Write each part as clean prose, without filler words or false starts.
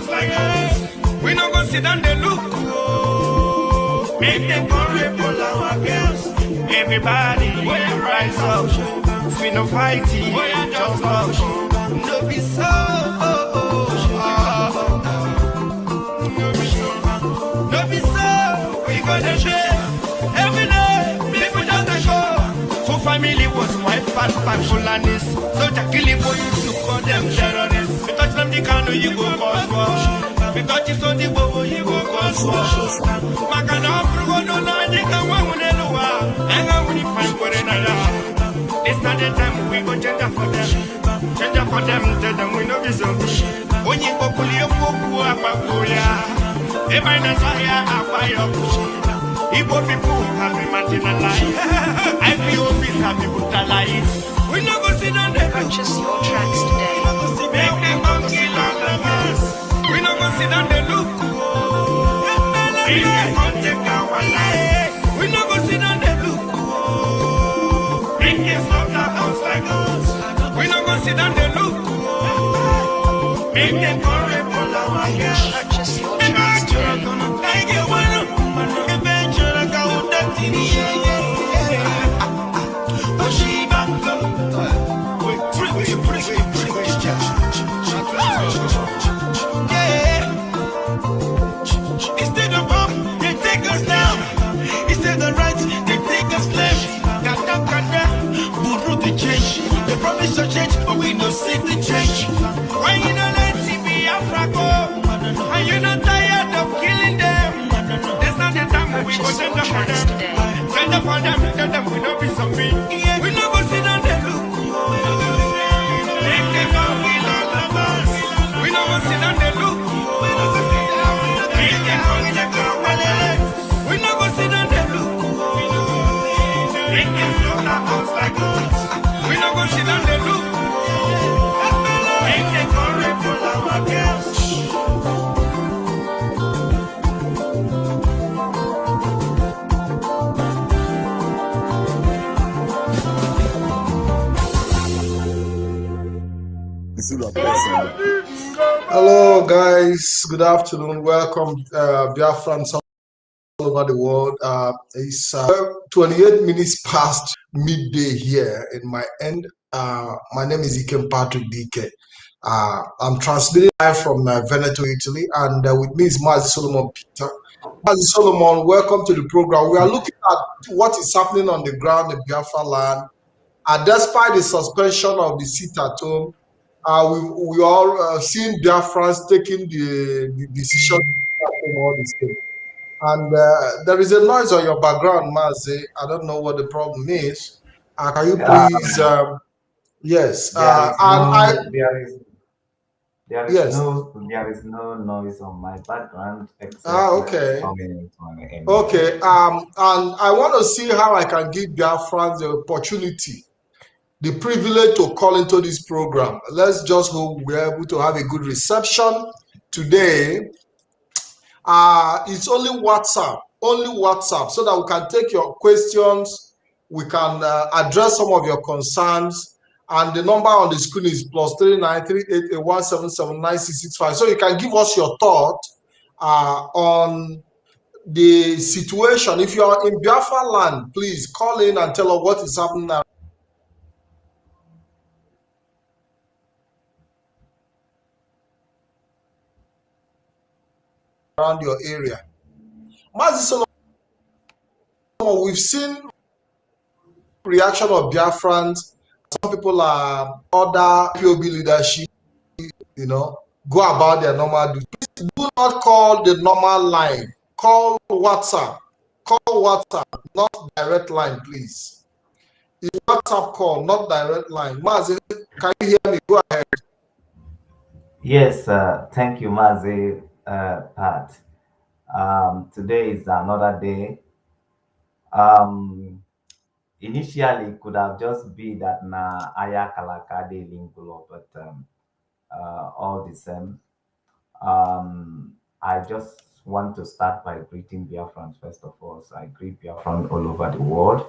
like us. We no go sit down and look. Make them go rape all our girls. Everybody, we rise up. We no fighting, we just love. No be so. No be so. We gonna share every day. People just a show. So family was wiped by Fulanis. So Jackie boy used to call them terrorists. We touch them the canoe, you go cause war. We touch it on the bobo, you go cause war. Makana Brugo no Nandika Wamunelua. And I will find for another. It's not the time we go change up for them. Change up for them, tell them we know this. When you go pull your book, if I not fire, I fire. Igbo people have been marginalized. IPOPs have been brutalized. We no go sit down there. Purchase your tracks today. Make them go kill all of us. We no go sit down there look. If they go take our life, we no go sit down there look. Make them stop the house like us. We no go sit down there look. Make them go rape all our girls. Purchase your tracks today. Instead of up, they take us down. Instead of right, they take us left. Buru the change. They promise to change, but we don't see the change. Why you not let Biafra go? Are you not tired of killing them? There's not the time we go change for them. Change for them, tell them we don't be something. We no go sit down there look. Make them go kill all of us. We no go sit down there look. Make them go take our wallet. We no go sit down there look. Make them stop the house like us. We no go sit down there look. Make them go rape all our girls. Hello, guys. Good afternoon. Welcome, Biafrans all over the world. It's 28 minutes past midday here in my end. My name is IKEM DYKE. I'm transmitting live from Veneto, Italy, and with me is Mazi Solomon Peter. Mazi Solomon, welcome to the program. We are looking at what is happening on the ground in Biafra land. Despite the suspension of the sit at home, we all seen Biafrans taking the decision all this thing. And there is a noise on your background, Mazi. I don't know what the problem is. Can you please? Yes. There is no noise on my background except okay. coming to an end. Okay. And I want to see how I can give Biafrans the opportunity, the privilege to call into this program. Let's just hope we're able to have a good reception today. It's only WhatsApp, so that we can take your questions, we can address some of your concerns, and the number on the screen is +393881779665. So you can give us your thought on the situation. If you are in Biafra land, please call in and tell us what is happening now. Around your area. Mazi Solomon, we've seen reaction of Biafrans. Some people are other POB leadership, go about their normal duty. Please do not call the normal line. Call WhatsApp. Call WhatsApp, not direct line, please. It's WhatsApp call, not direct line. Mazi, can you hear me? Go ahead. Yes, thank you, Mazi. Pat. Today is another day. Initially, it could have just been that na aya kalaka de lingulo, but all the same. I just want to start by greeting Biafrans first of all. So I greet Biafrans all over the world,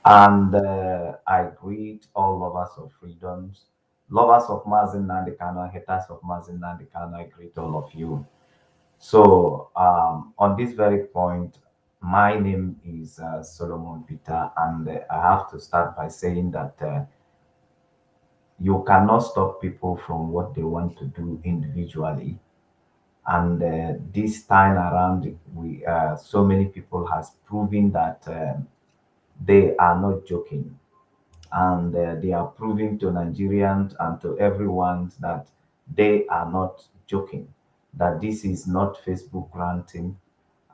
and I greet all lovers of freedoms, lovers of Mazin Nandekano, haters of Mazin Nandekano, I greet all of you. So, on this very point, my name is Solomon Peter, and I have to start by saying that you cannot stop people from what they want to do individually. And this time around, we so many people has proven that they are not joking, and they are proving to Nigerians and to everyone that they are not joking, that this is not Facebook ranting,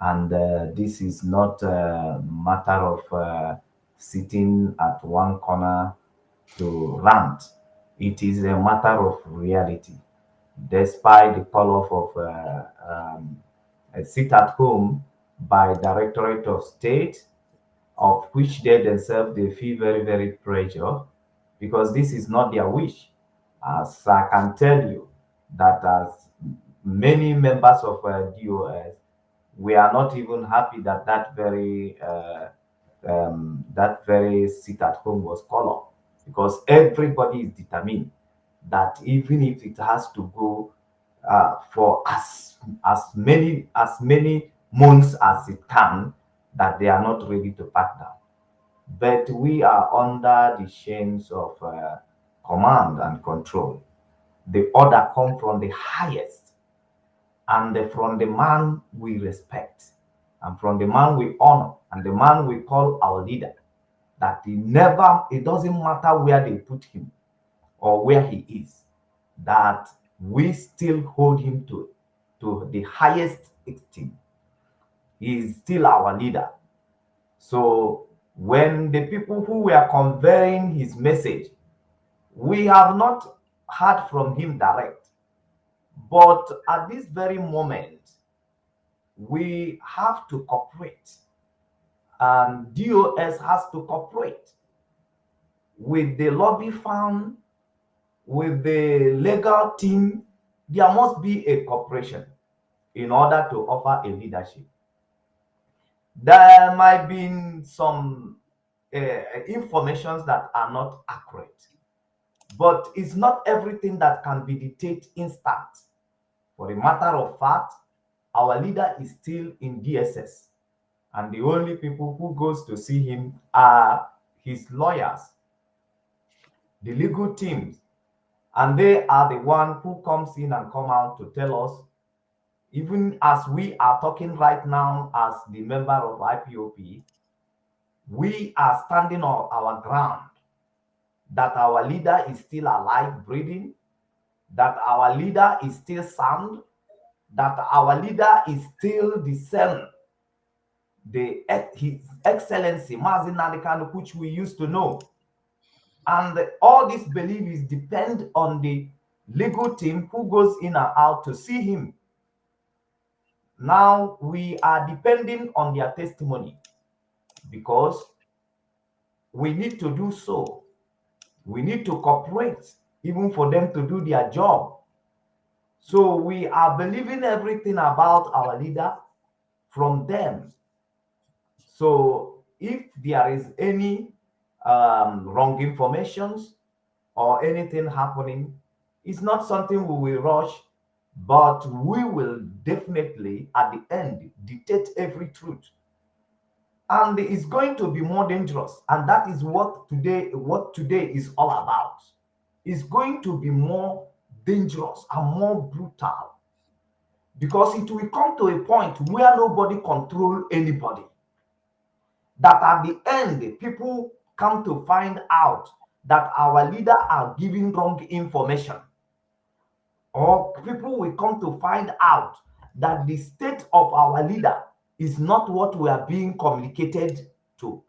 and this is not a matter of sitting at one corner to rant. It is a matter of reality. Despite the call off of a sit at home by Directorate of State, of which they themselves they feel very, very pressure, because this is not their wish. As I can tell you that as many members of DOS, we are not even happy that that very sit at home was called off, because everybody is determined that even if it has to go for as many months as it can, that they are not ready to back down. But we are under the chains of command and control. The order comes from the highest, and from the man we respect, and from the man we honor, and the man we call our leader. That it doesn't matter where they put him or where he is, that we still hold him to the highest esteem. He is still our leader. So when the people who were conveying his message, we have not heard from him direct, but at this very moment, we have to cooperate, and DOS has to cooperate with the lobby firm, with the legal team. There must be a cooperation in order to offer a leadership. There might be some informations that are not accurate, but it's not everything that can be dictated instant. For a matter of fact, our leader is still in DSS, and the only people who goes to see him are his lawyers, the legal teams, and they are the one who comes in and come out to tell us, even as we are talking right now as the member of IPOP, we are standing on our ground, that our leader is still alive, breathing, that our leader is still sound, that our leader is still the same, His Excellency Mazin Nandekano, which we used to know. And all this belief is depend on the legal team who goes in and out to see him. Now we are depending on their testimony, because we need to do so. We need to cooperate even for them to do their job. So we are believing everything about our leader from them. So if there is any wrong informations or anything happening, it's not something we will rush, but we will definitely at the end dictate every truth. And it's going to be more dangerous, and that is what today is all about. It's going to be more dangerous and more brutal, because it will come to a point where nobody control anybody, that at the end people come to find out that our leader are giving wrong information, or people will come to find out that the state of our leader is not what we are being communicated to.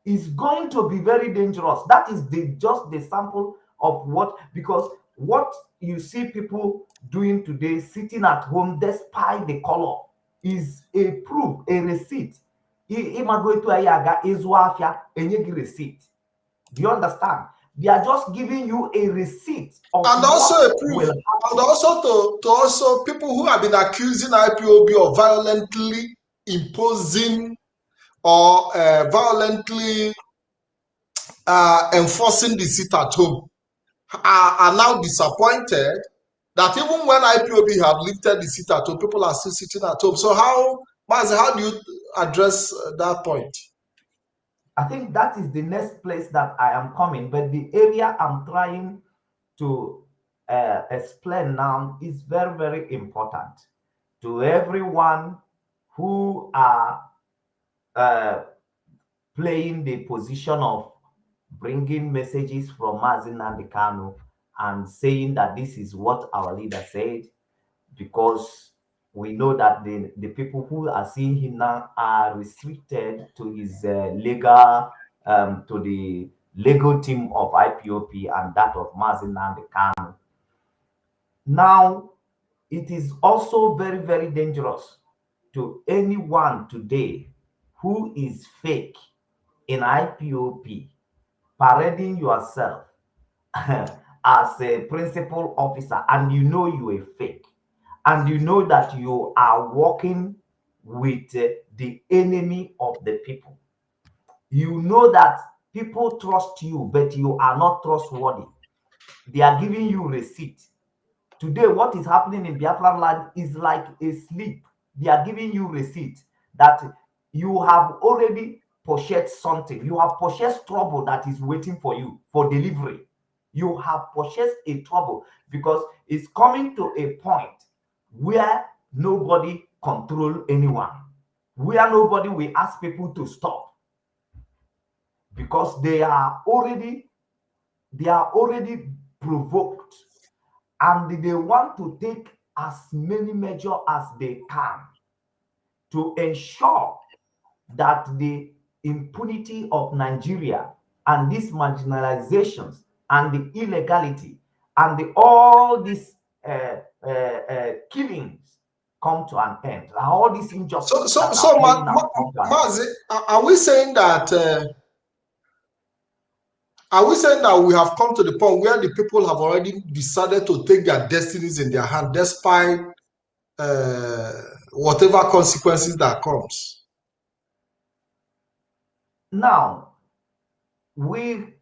It's going to be very dangerous. That is just the sample of what, because what you see people doing today, sitting at home despite the color, is a proof, a receipt. Receipt. Do you understand? They are just giving you a receipt of, and also a proof, and also to also people who have been accusing IPOB of violently imposing or violently enforcing the sit at home. are now disappointed that even when IPOB have lifted the seat at home, people are still sitting at home. So how, Mazi, how do you address that point? I think that is the next place that I am coming, but the area I'm trying to explain now is very, very important to everyone who are playing the position of bringing messages from Mazi Nnamdi Kanu and saying that this is what our leader said, because we know that the people who are seeing him now are restricted to his legal, to the legal team of IPOP and that of Mazi Nnamdi Kanu. Now, it is also very, very dangerous to anyone today who is fake in IPOP, parading yourself as a principal officer, and you know you are fake, and you know that you are working with the enemy of the people. You know that people trust you, but you are not trustworthy. They are giving you receipt. Today, what is happening in Biafra land is like a sleep. They are giving you receipt that you have already purchased something. You have purchased trouble that is waiting for you for delivery. You have purchased a trouble because it's coming to a point where nobody control anyone, where nobody will ask people to stop, because they are already provoked, and they want to take as many measures as they can to ensure that the impunity of Nigeria and these marginalizations and the illegality and all these killings come to an end. All these injustices. So Mazi, are we saying that? Are we saying that we have come to the point where the people have already decided to take their destinies in their hand, despite whatever consequences that comes? Now, we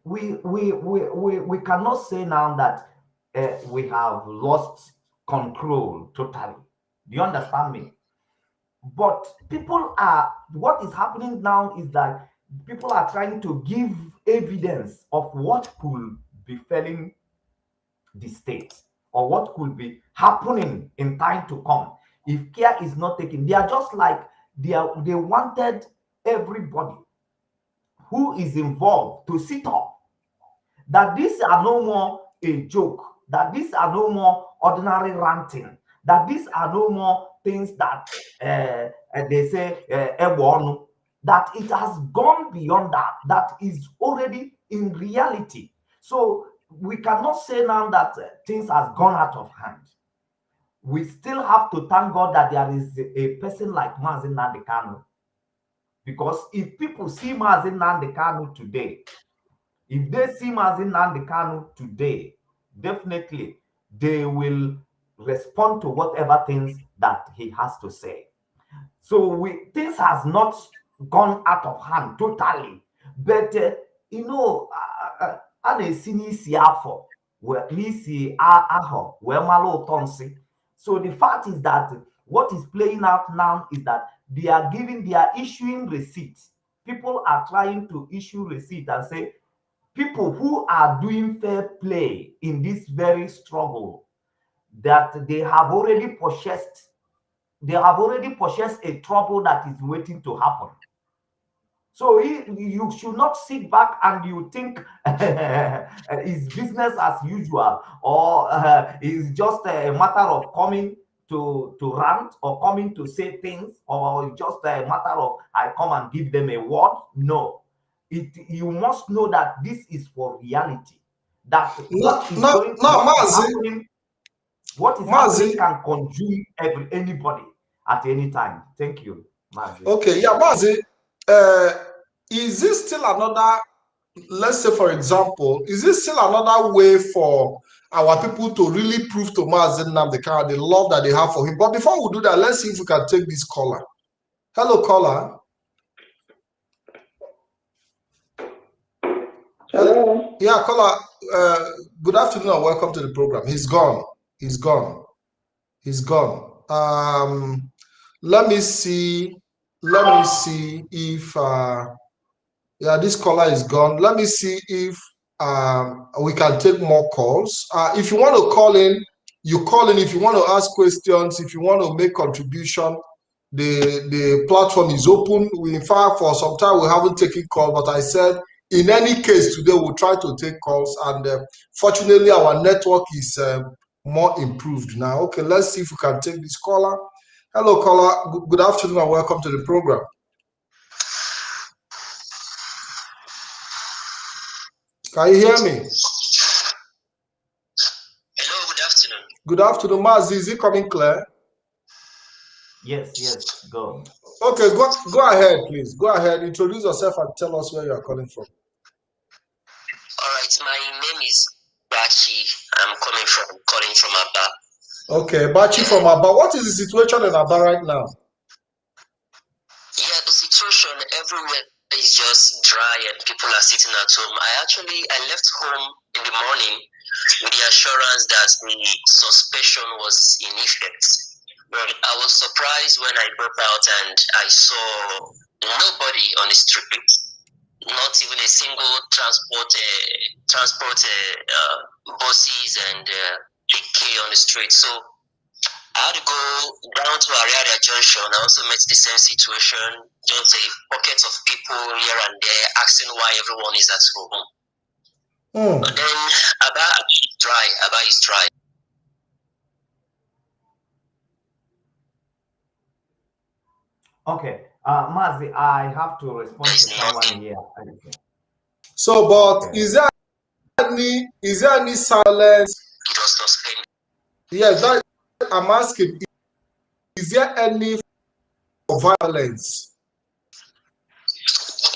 cannot say now that we have lost control totally. Do you understand me? But people are, what is happening now is that people are trying to give evidence of what could be failing the state or what could be happening in time to come if care is not taken. They are just like they wanted everybody who is involved to sit up, that these are no more a joke, that these are no more ordinary ranting, that these are no more things that they say that it has gone beyond that, that is already in reality. So we cannot say now that things has gone out of hand. We still have to thank God that there is a person like Mazi Nnamdi Kanu, because if people see Mazi Nnamdi Kanu today, if they see Mazi Nnamdi Kanu today, definitely they will respond to whatever things that he has to say. So things has not gone out of hand totally, but you know, so the fact is that what is playing out now is that they are issuing receipts. People are trying to issue receipts and say, people who are doing fair play in this very struggle, that they have already purchased a trouble that is waiting to happen. So you should not sit back and you think it's business as usual, or it's just a matter of coming to rant or coming to say things, or just a matter of I come and give them a word. No, you must know that this is for reality. That what is happening can consume anybody at any time. Thank you, Mazi. Okay, yeah, Mazi. Is this still another, let's say for example, is this still another way for our people to really prove to Mazi Nnamdi Kanu the love that they have for him? But before we do that, let's see if we can take this caller. Hello, caller. Hello. Hello. Yeah, caller. Good afternoon and welcome to the program. He's gone. He's gone. He's gone. Let me see. Let me see if yeah, this caller is gone. Let me see if we can take more calls. If you want to call in, you call in. If you want to ask questions, if you want to make contribution, the platform is open. In fact, for some time we haven't taken calls, but I said in any case today we'll try to take calls. And fortunately, our network is more improved now. Okay, let's see if we can take this caller. Hello, caller. Good afternoon and welcome to the program. Can you hear me? Hello, good afternoon. Good afternoon, Mazi. Is it coming clear? Yes, go. Okay, go ahead, please. Go ahead. Introduce yourself and tell us where you are calling from. All right, my name is Bachi. I'm calling from Aba. Okay, Bachi from Aba. What is the situation in Aba right now? Yeah, the situation everywhere is just dry and people are sitting at home. I left home in the morning with the assurance that the suspension was in effect. But I was surprised when I got out and I saw nobody on the street, not even a single transport buses and IKEM on the street. So I had to go down to Ariaria Junction. I also met the same situation, just a pocket of people here and there asking why everyone is at home. But then Aba is dry. Okay, Mazi, I have to respond to someone here. So, but okay. Is there any silence? It was suspended. Yes, that I'm asking. Is there any violence?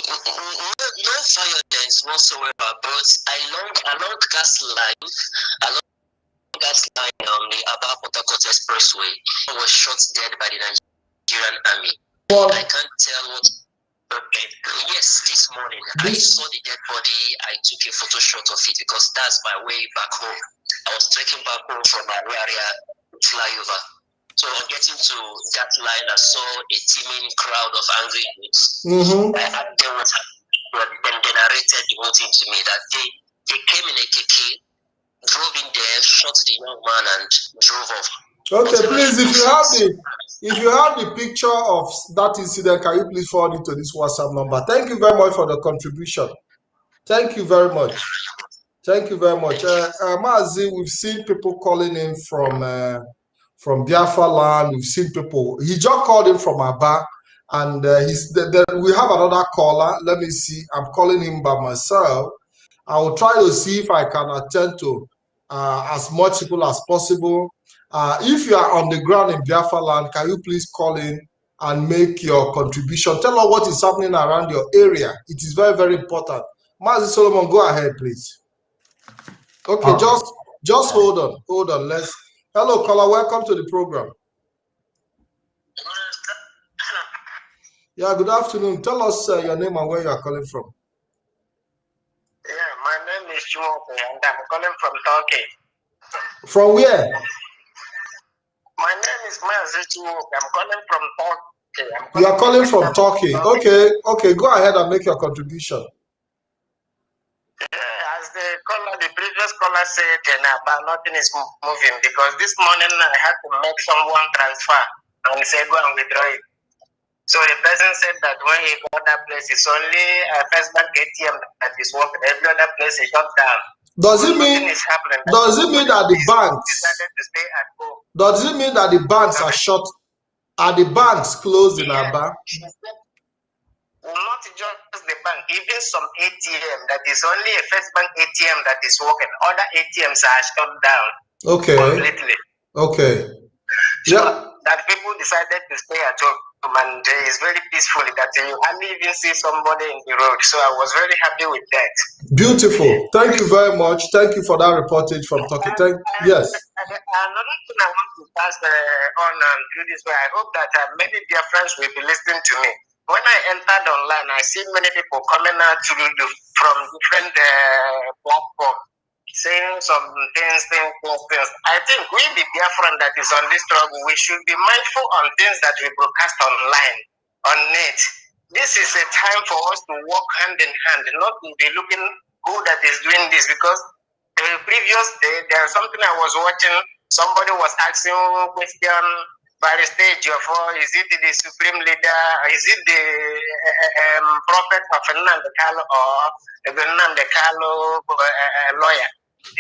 No violence whatsoever. But along gas line on the Aba Port Harcourt Expressway, was shot dead by the Nigerian army. Well, I can't tell what. Okay. Yes, this morning I saw the dead body. I took a photo shot of it because that's my way back home. I was trekking back home from my area flyover. So on getting to that line, I saw a teeming crowd of angry youths. They narrated the whole thing to me that they came in a KK, drove in there, shot the young man, and drove off. Okay, please, if you have the picture of that incident, can you please forward it to this WhatsApp number? Thank you very much for the contribution. Thank you very much. Thank you very much. Mazi, we've seen people calling in from Biafra land. We've seen people. He just called in from Aba, and we have another caller. Let me see. I'm calling him by myself. I will try to see if I can attend to as much people as possible. If you are on the ground in Biafra land, can you please call in and make your contribution? Tell us what is happening around your area. It is very, very important. Mazi Solomon, go ahead, please. Okay, just hold on. Hello, caller. Welcome to the program. Yeah, good afternoon. Tell us your name and where you are calling from. Yeah, my name is Chuoke and I'm calling from Turkey. From where? My name is Mazi Chuoke. I'm calling from Turkey. You are calling from Turkey. Okay. Go ahead and make your contribution. Yeah, as the previous caller said, about nothing is moving because this morning I had to make someone transfer and say go and withdraw it. So the person said that when he got that place, it's only a first bank ATM that is working. Every other place is shut down. Does it mean that the banks decided to stay at home? Does it mean that the banks are shut? Are the banks closed in Aba? Not just the bank, even some ATM that is only a first bank ATM that is working. Other ATMs are shut down. Okay. Completely. Okay. So yeah. That people decided to stay at home and it's very peaceful that you hardly even see somebody in the road. So I was very happy with that. Beautiful. Thank you very much. Thank you for that reportage from Turkey. Yes. Another thing I want to pass on through this way, I hope that maybe their friends will be listening to me. when I entered online, I see many people coming out from different platforms, saying some things. I think we, the Biafran that is on this struggle, we should be mindful on things that we broadcast online, on net. This is a time for us to work hand in hand, not to be looking who that is doing this, because the previous day, there's something I was watching, somebody was asking a question by the stage of, is it the supreme leader, is it the prophet of Nnamdi Kanu or the Nnamdi Kanu lawyer?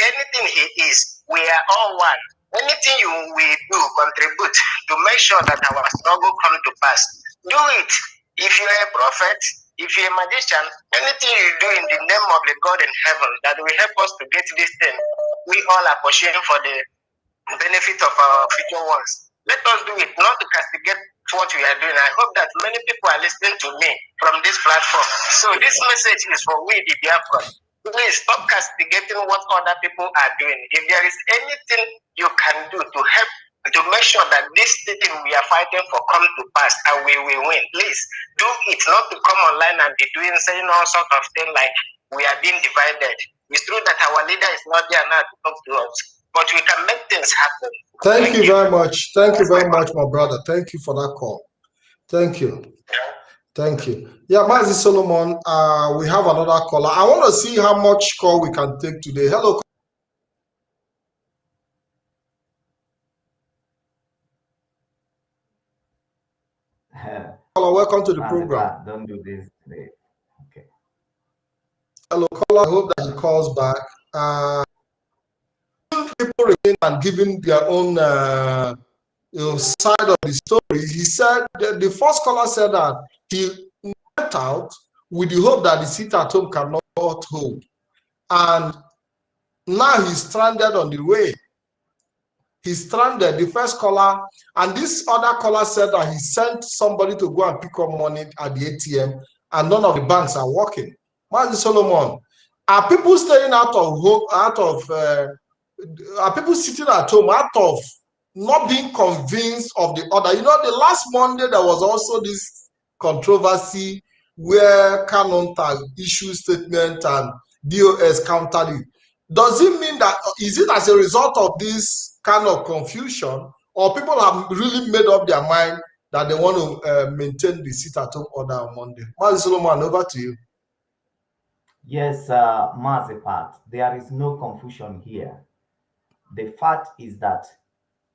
Anything he is, we are all one. Anything we do contribute to make sure that our struggle come to pass. Do it. If you are a prophet, if you're a magician, anything you do in the name of the God in heaven that will help us to get this thing, we all are pursuing for the benefit of our future ones. Let us do it, not to castigate what we are doing. I hope that many people are listening to me from this platform. So this message is for we, the Biafra. Please stop castigating what other people are doing. If there is anything you can do to help to make sure that this thing we are fighting for come to pass and we will win, please do it, not to come online and be saying all sorts of things like we are being divided. It's true that our leader is not there now to talk to us, but we can make things happen. Thank you very much. Thank you very much, my brother. Thank you for that call. Thank you. Thank you. Yeah, Mazi Solomon, we have another caller. I want to see how much call we can take today. Hello. Caller, welcome to the program. Don't do this today. Okay. Hello, caller. I hope that he calls back. People remain and giving their own side of the story. He said the first caller said that he went out with the hope that the seat at home cannot hold, and now he's stranded on the way. He's stranded. The first caller, and this other caller said that he sent somebody to go and pick up money at the ATM, and none of the banks are working. Mazi Solomon, are people staying out of hope? Are people sitting at home out of not being convinced of the other? You know, the last Monday there was also this controversy where Canon issued statement and DOS countered it. Does it mean that, is it as a result of this kind of confusion, or people have really made up their mind that they want to maintain the sit at home order on Monday? Mazi Solomon, over to you. Yes, Mazipat, there is no confusion here. The fact is that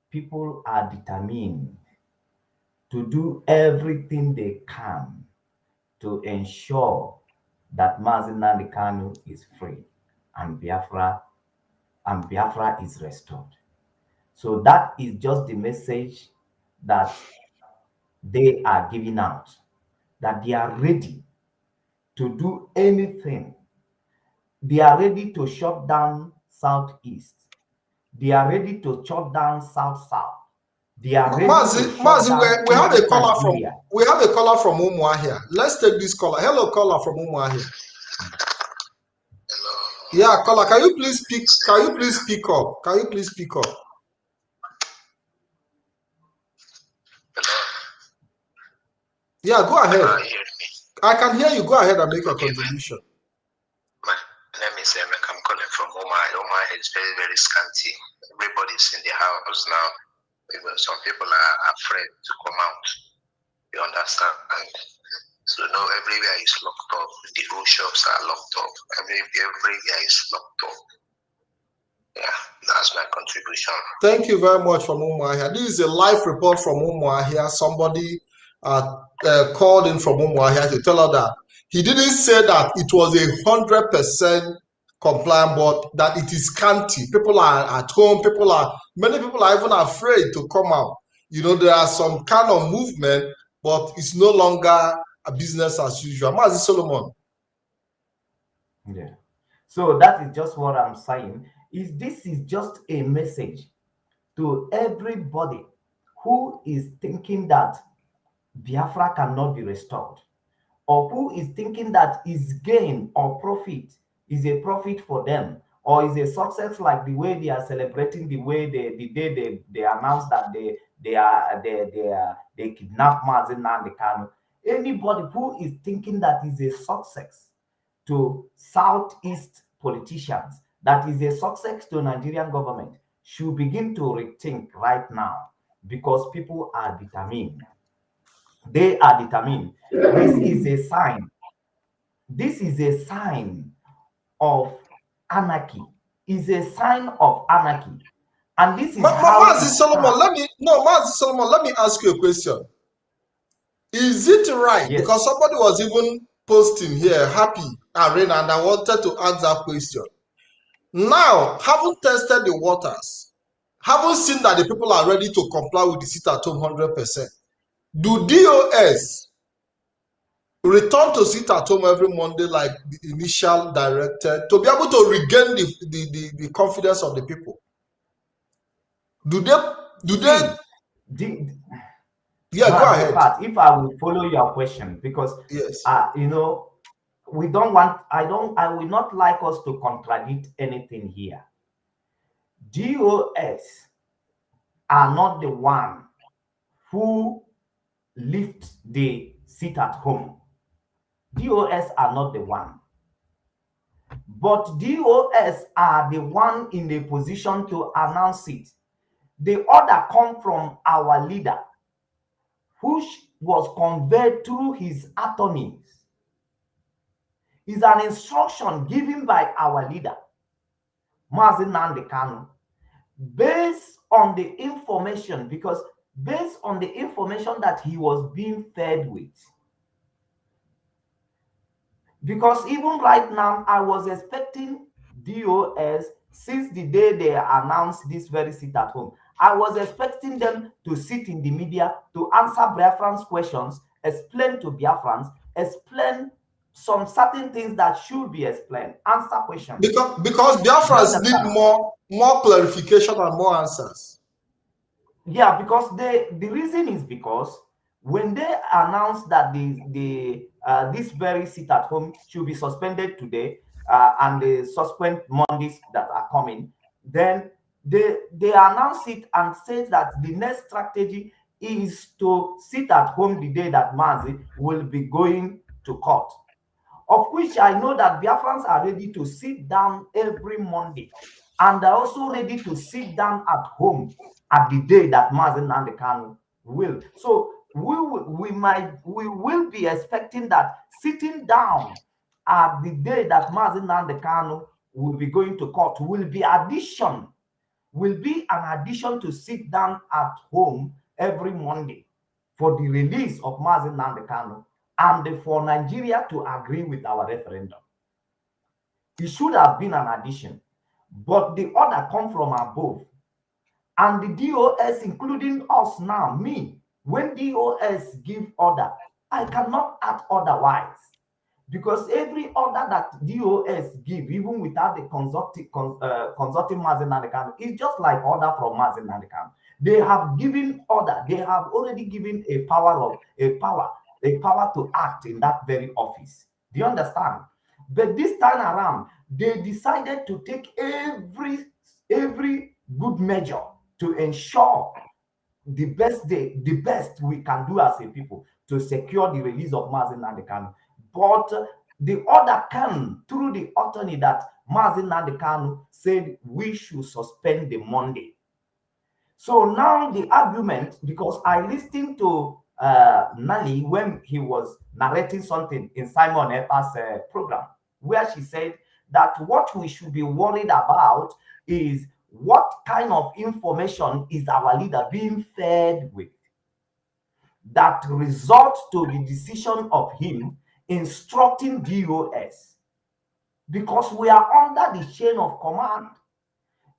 people are determined to do everything they can to ensure that Nnamdi Kanu is free and Biafra is restored. So that is just the message that they are giving out, that they are ready to do anything. They are ready to shut down Southeast. They are ready to shut down South. They are ready Mazi, we have a caller from Umuahia. Let's take this caller. Hello, caller from Umuahia. Hello. Yeah, caller, can you please speak? Can you please speak up? Can you please speak up? Hello. Yeah, go ahead. Can you hear me? I can hear you. Go ahead and make your contribution. My name is Emek. I'm calling from Umuahia. Umuahia is very, very scanty. Everybody's in the house now. Even some people are afraid to come out. You understand? And so no, everywhere is locked up. The whole shops are locked up. Everywhere is locked up. Yeah, that's my contribution. Thank you very much from Umuahia. This is a live report from Umuahia. Somebody called in from Umuahia to tell her that he didn't say that it was 100% compliant, but that it is scanty. People are at home. Many people are even afraid to come out. You know, there are some kind of movement, but it's no longer a business as usual. Mazi Solomon. Yeah. So that is just what I'm saying. This is just a message to everybody who is thinking that Biafra cannot be restored, or who is thinking that his gain or profit is a profit for them, or is a success, like the way they are celebrating, the way the day they announced that they kidnapped Nnamdi Kanu. Anybody who is thinking that is a success to Southeast politicians, that is a success to Nigerian government, should begin to rethink right now, because people are determined. They are determined. This is a sign. This is a sign of anarchy. Is a sign of anarchy. And this is how Mazi Solomon, let me ask you a question. Is it right? Yes. Because somebody was even posting here, happy arena, and I wanted to ask that question. Now, haven't tested the waters, haven't seen that the people are ready to comply with the sit at home 100%. Do DOS return to sit at home every Monday like the initial directed to be able to regain the confidence of the people? Do they yeah, go ahead. Pat, if I will follow your question, because Yes. you know, we don't want, I will not like us to contradict anything here. DOS are not the one who lift the sit at home. DOS are not the one. But DOS are the one in the position to announce it. The order come from our leader, which was conveyed through his attorneys. Is an instruction given by our leader, Mazi Nnamdi Kanu, based on the information, because based on the information that he was being fed with. Because even right now, I was expecting DOS, since the day they announced this very sit at home, I was expecting them to sit in the media to answer Biafrans' questions, explain to Biafrans, explain some certain things that should be explained, answer questions. Because Biafrans need more clarification and more answers. Yeah, because the reason is because when they announced that this very sit at home should be suspended today, and the subsequent Mondays that are coming, then they announce it and say that the next strategy is to sit at home the day that Mazi will be going to court. Of which I know that Biafrans are ready to sit down every Monday, and they're also ready to sit down at home at the day that Mazi Nnamdi Kanu will. So we will be expecting that sitting down at the day that Mazi Nnamdi Kanu will be going to court will be an addition to sit down at home every Monday for the release of Mazi Nnamdi Kanu and for Nigeria to agree with our referendum. It should have been an addition, but the order come from above. And the DOS, including us now, me, when DOS give order, I cannot act otherwise. Because every order that DOS give, even without the consulting Mazi Nnamdi Kanu, is just like order from Mazi Nnamdi Kanu. They have given order. They have already given a power to act in that very office. Do you understand? But this time around, they decided to take every good measure to ensure the best we can do as a people to secure the release of Mazi Nnamdi Kanu. But the order came through the attorney that Mazi Nnamdi Kanu said we should suspend the Monday. So now the argument, because I listened to Nali when he was narrating something in Simon Epa's program, where she said that what we should be worried about is what kind of information is our leader being fed with that result to the decision of him instructing DOS, because we are under the chain of command.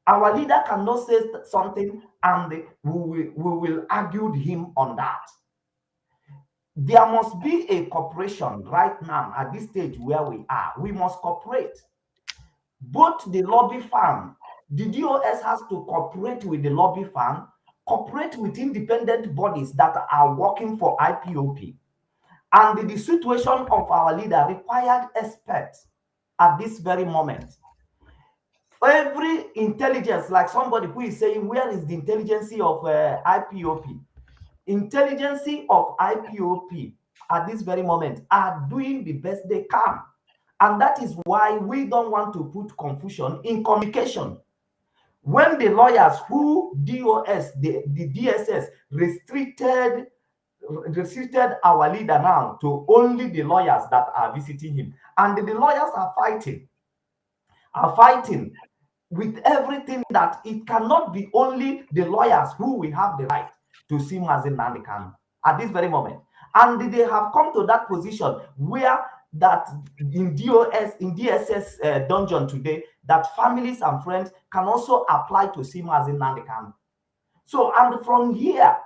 Our leader cannot say something and we will argue him on that. There must be a cooperation right now at this stage where we are. We must cooperate. Both the lobby firm, the DOS has to cooperate with the lobby firm, cooperate with independent bodies that are working for IPOP. And the situation of our leader required experts at this very moment. Every intelligence, like somebody who is saying, where is the intelligence of IPOP? Intelligence of IPOP at this very moment are doing the best they can. And that is why we don't want to put confusion in communication. When the lawyers who DOS, the DSS restricted our leader now to only the lawyers that are visiting him, and the lawyers are fighting with everything that it cannot be only the lawyers who will have the right to see Mazi Nnamdi Kanu at this very moment. And they have come to that position where that in DSS dungeon today, that families and friends can also apply to see Mazi Nnamdi Kanu. So, and from here,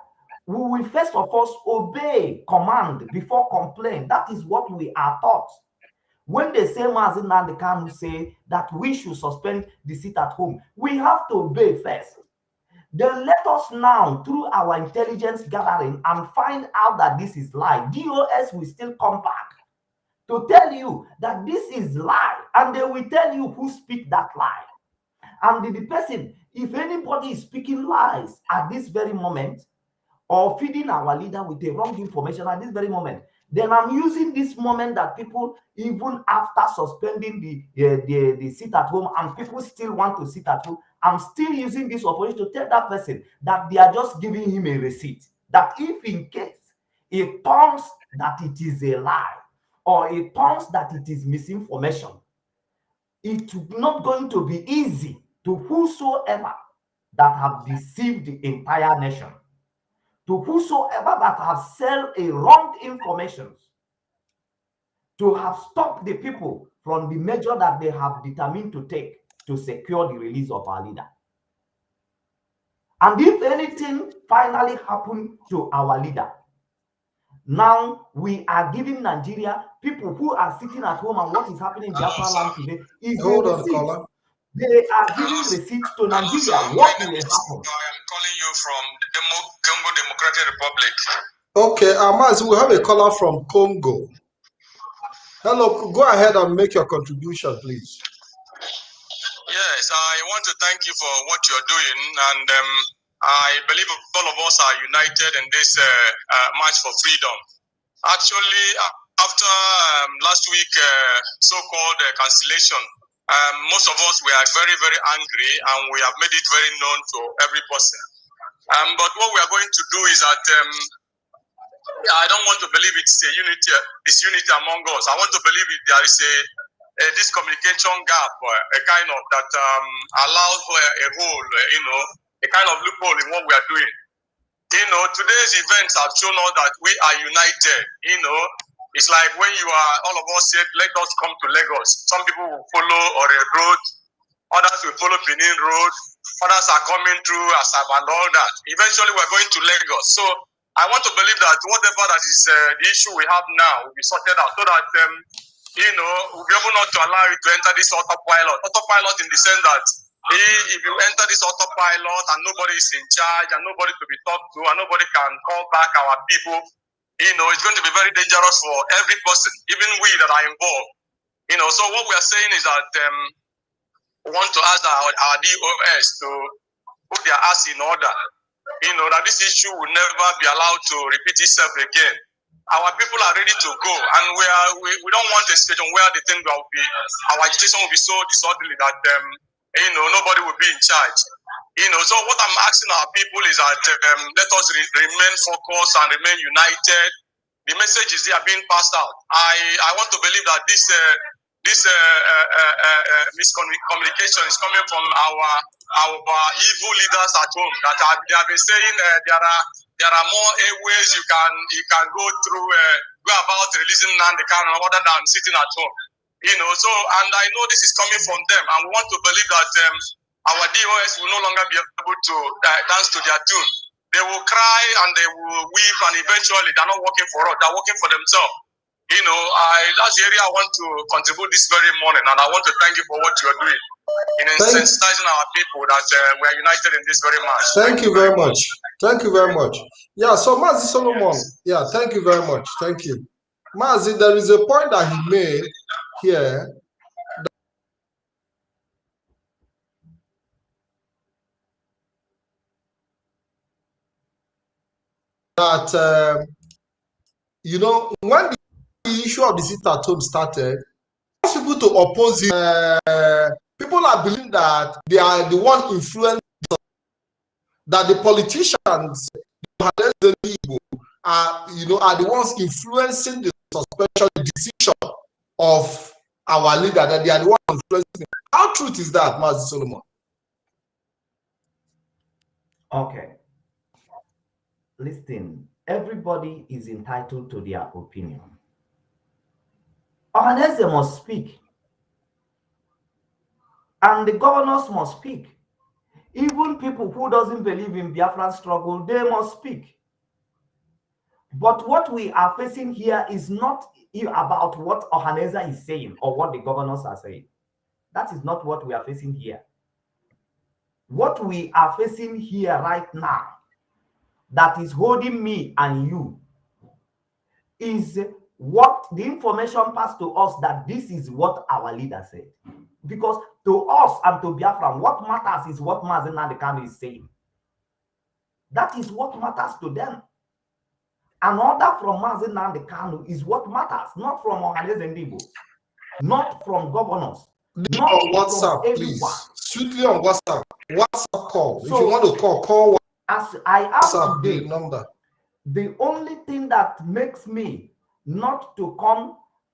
we will first of all obey command before complain. That is what we are taught. When they say Mazi Nnamdi Kanu say that we should suspend the sit at home, we have to obey first. Then let us now, through our intelligence gathering, and find out that this is lie. DOS will still come back to tell you that this is lie, and they will tell you who speak that lie. And the person, if anybody is speaking lies at this very moment, or feeding our leader with the wrong information at this very moment, then I'm using this moment that people, even after suspending the sit at home, and people still want to sit at home, I'm still using this opportunity to tell that person that they are just giving him a receipt. That if in case it turns that it is a lie, or it turns that it is misinformation, it's not going to be easy to whosoever that have deceived the entire nation, to whosoever that have sell a wrong information, to have stopped the people from the measure that they have determined to take to secure the release of our leader. And if anything finally happened to our leader, now we are giving Nigeria, people who are sitting at home, and what is happening in Biafra land today is Hold a on, receipt. caller. They are giving receipts to Nigeria. What will happen? I am calling you from the Congo Democratic Republic. Okay, Amaz, we have a caller from Congo. Hello, go ahead and make your contribution, please. Yes, I want to thank you for what you're doing, and I believe all of us are united in this march for freedom. Actually, after last week so-called cancellation, most of us were very, very angry, and we have made it very known to every person. But what we are going to do is that I don't want to believe it's a unity, disunity among us. I want to believe there is this communication gap, a kind of that allows a hole, a kind of loophole in what we are doing. Today's events have shown us that we are united. It's like when you are, all of us said, let us come to Lagos. Some people will follow Ore Road, others will follow Benin Road, others are coming through Asaba and all that. Eventually, we're going to Lagos. So I want to believe that whatever that is the issue we have now will be sorted out, so that we'll be able not to allow it to enter this autopilot. Autopilot in the sense that if you enter this autopilot and nobody is in charge and nobody to be talked to and nobody can call back our people, it's going to be very dangerous for every person, even we that are involved. So what we are saying is that we want to ask our DOS to put their ass in order. That this issue will never be allowed to repeat itself again. Our people are ready to go, and we don't want a situation where the thing will be, our agitation will be so disorderly that nobody will be in charge. So what I'm asking our people is that let us remain focused and remain united. The message is there being passed out. I want to believe that this miscommunication is coming from our evil leaders at home that they have been saying there are more ways you can go through go about releasing Nnamdi Kanu other than sitting at home. So and I know this is coming from them, and we want to believe that our DOS will no longer be able to dance to their tune. They will cry and they will weep, and eventually they're not working for us, they're working for themselves. That's the area I want to contribute this very morning, and I want to thank you for what you are doing in sensitizing our people that we are united in this very match. Thank you very much. Thank you very much. Yeah, so Mazi Solomon, yeah, thank you very much. Thank you. Mazi, there is a point that he made here that you know, when the issue of the sit at home started, people to oppose it, people are believing that they are the one influencing, that the politicians are, you know, are the ones influencing the suspension decision of our leader, that they are the ones influencing. How truth is that, Mazi Solomon? Okay. Listen, everybody is entitled to their opinion. Ohanese must speak. And the governors must speak. Even people who doesn't believe in Biafran struggle, they must speak. But what we are facing here is not about what Ohanese is saying or what the governors are saying. That is not what we are facing here. What we are facing here right now, that is holding me and you, is what the information passed to us, that this is what our leader said. Because to us and to Biafra, what matters is what Mazi Nnamdi Kanu is saying. That is what matters to them. An order from Mazi Nnamdi Kanu is what matters, not from Ohanese Ndigbo, not from governors, not on WhatsApp, from please. everyone. Strictly on WhatsApp. WhatsApp call. So, if you want to call as I am WhatsApp, today, the number. The only thing that makes me not to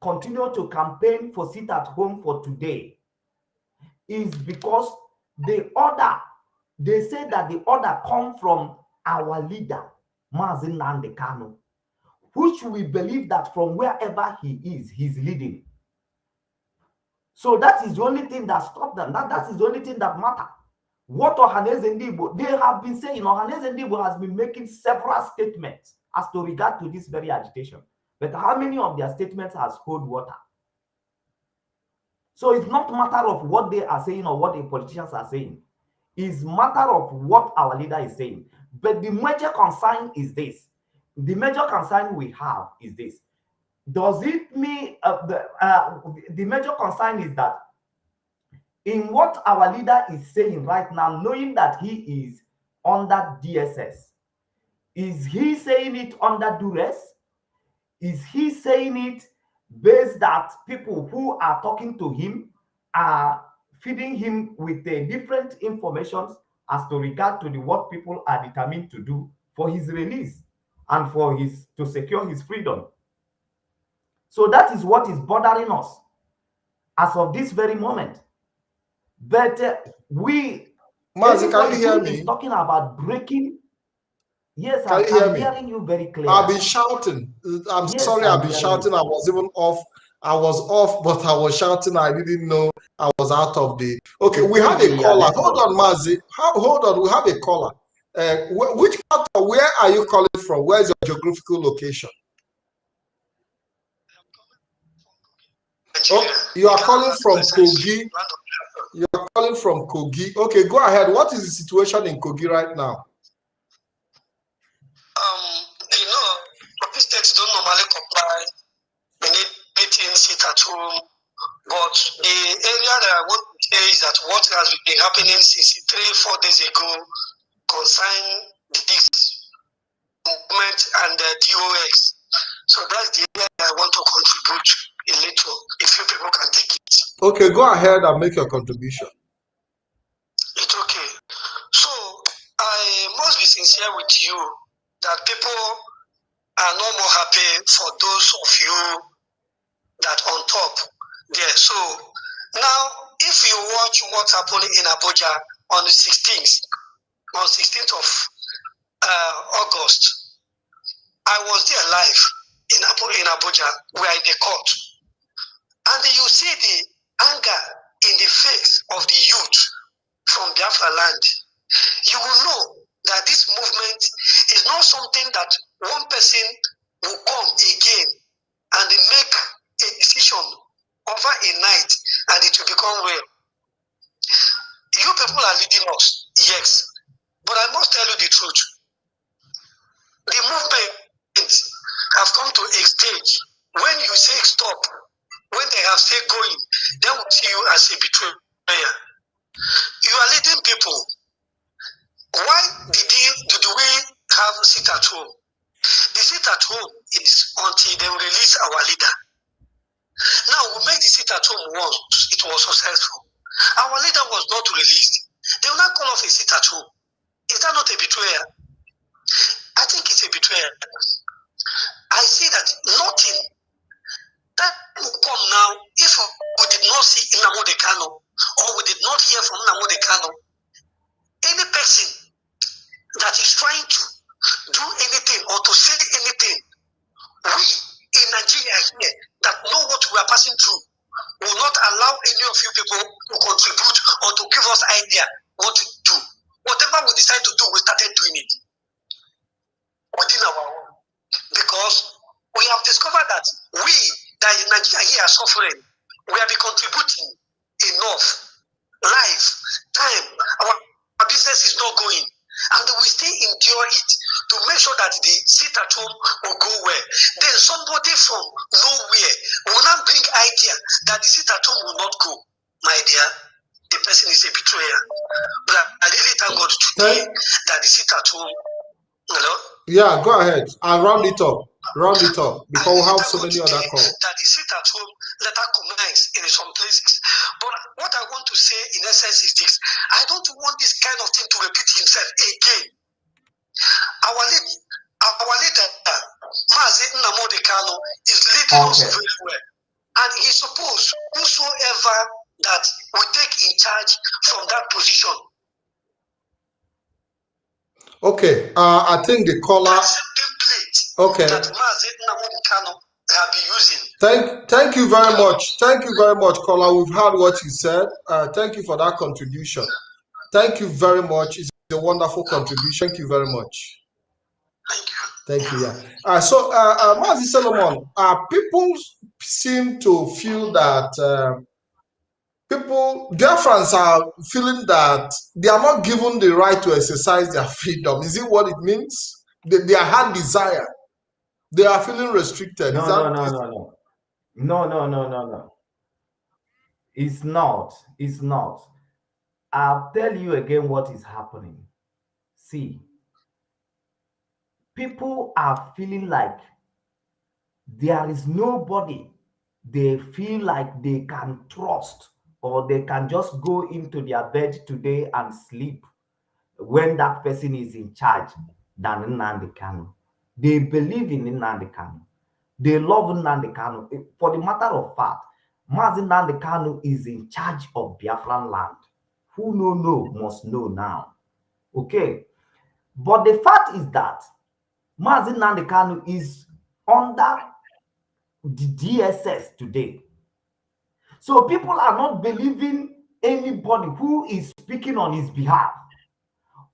continue to campaign for sit at home for today is because the order, they say that the order come from our leader, Mazi Nnamdi Kanu, which we believe that from wherever he is, he's leading. So that is the only thing that stopped them. That is the only thing that matters. What Ohanese Ndigbo, they have been saying, Ohanese Ndigbo has been making several statements as to regard to this very agitation. But how many of their statements has hold water? So it's not a matter of what they are saying or what the politicians are saying. It's a matter of what our leader is saying. But the major concern is this. The major concern we have is this. Does it mean the major concern is that in what our leader is saying right now, knowing that he is under DSS, is he saying it under duress? Is he saying it based that people who are talking to him are feeding him with different information as to regard to what people are determined to do for his release and for to secure his freedom? So that is what is bothering us as of this very moment. But Mazi, can you hear me? Is talking about breaking. Yes, can you hear me? Hearing you very clearly. I've been shouting. I'm sorry, I've been shouting. I was even off. I was off, but I was shouting. I didn't know I was out of the. Okay, we have a caller. Hold on, Mazi. Hold on, we have a caller. Which part of where are you calling from? Where's your geographical location? Oh, you are calling from Kogi. You are calling from Kogi. Okay, go ahead. What is the situation in Kogi right now? You know, Kogi states don't normally comply. We need meetings, sit at home. But the area that I want to say is that what has been happening since 3-4 days ago concerning this movement and the DOX. So that's the area I want to contribute a little, if you people can take it. Okay, go ahead and make your contribution. It's okay. So I must be sincere with you that people are no more happy for those of you that on top there. So now, if you watch what happened in Abuja on the 16th of August, I was there live in Abuja. We are in the court, and you see the anger in the face of the youth from Biafra land. You will know that this movement is not something that one person will come again and make a decision over a night and it will become real. You people are leading us, yes, but I must tell you the truth. The movement have come to a stage when you say stop, when they have said going, they will see you as a betrayer. You are leading people. Why did we have sit at home? The sit at home is until they release our leader. Now, we made the sit at home once, it was successful. Our leader was not released. They will not call off a sit at home. Is that not a betrayal? I think it's a betrayal. I see that nothing that will come now if we did not see Nnamdi Kanu or we did not hear from Nnamdi Kanu. Any person that is trying to do anything or to say anything, we in Nigeria here that know what we are passing through will not allow any of you people to contribute or to give us idea what to do. Whatever we decide to do, we started doing it within our own. Because we have discovered that we that in Nigeria here are suffering. We have been contributing enough life, time. Our business is not going. And we still endure it to make sure that the sit at home will go well. Then somebody from nowhere will not bring idea that the sit at home will not go. My dear, the person is a betrayer. But I really thank God today that the sit at home, hello? Yeah, go ahead. I'll round it up. Round it up because we have so many other calls. That the sit at home let her commence in some places. But what I want to say in essence is this: I don't want this kind of thing to repeat himself again. Our leader, Mazi Nnamdi Kanu, is leading us very well, and he's supposed whosoever that will take in charge from that position. Okay, I think the caller. Okay. That Mazi Nnamdi Kanu have been using. Thank you very much. Thank you very much, caller. We've heard what you said. Thank you for that contribution. Thank you very much. It's a wonderful contribution. Thank you very much. Thank you. Yeah. So, Mazi Solomon, people seem to feel that Biafrans are feeling that they are not given the right to exercise their freedom. Is it what it means? Their heart desire. They are feeling restricted. No. It's not. It's not. I'll tell you again what is happening. See, people are feeling like there is nobody they feel like they can trust, or they can just go into their bed today and sleep when that person is in charge than Nnamdi Kanu. They believe in Nnamdi Kanu. They love Nnamdi Kanu. For the matter of fact, Mazi Nnamdi Kanu is in charge of Biafran land. Who know must know now. Okay. But the fact is that Mazi Nnamdi Kanu is under the DSS today. So people are not believing anybody who is speaking on his behalf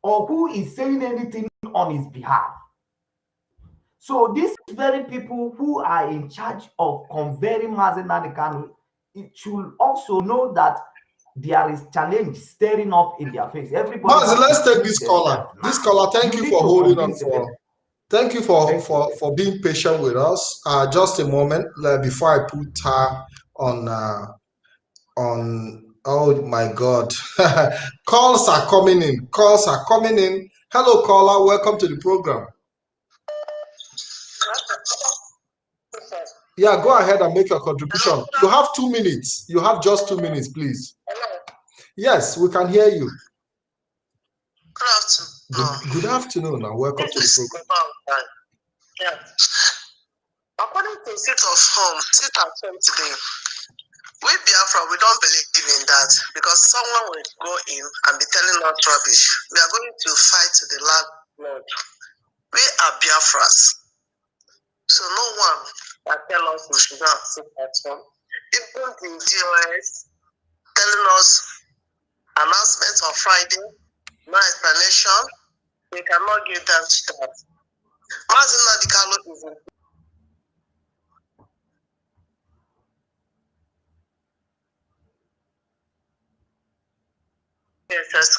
or who is saying anything on his behalf. So these very people who are in charge of conveying Mazi Nnamdi Kanu, it should also know that there is challenge staring up in their face. Everybody. Mazi, let's take this caller. This caller, thank you for holding on for. Thank you for being patient with us. Just a moment before I put her on. Oh my God, calls are coming in. Calls are coming in. Hello, caller. Welcome to the program. Yeah, go ahead and make your contribution. You have 2 minutes. You have just 2 minutes, please. Yes, we can hear you. Good afternoon and welcome to the program. Yeah. According to sit at home today, we Biafra, we don't believe in that because someone will go in and be telling us rubbish. We are going to fight to the last blood. We are Biafras. So no one can tell us we should not sit at home. Even the DOS telling us announcements on Friday, no explanation, we cannot give them that. Mazi Nnamdi Kanu is in. Yes.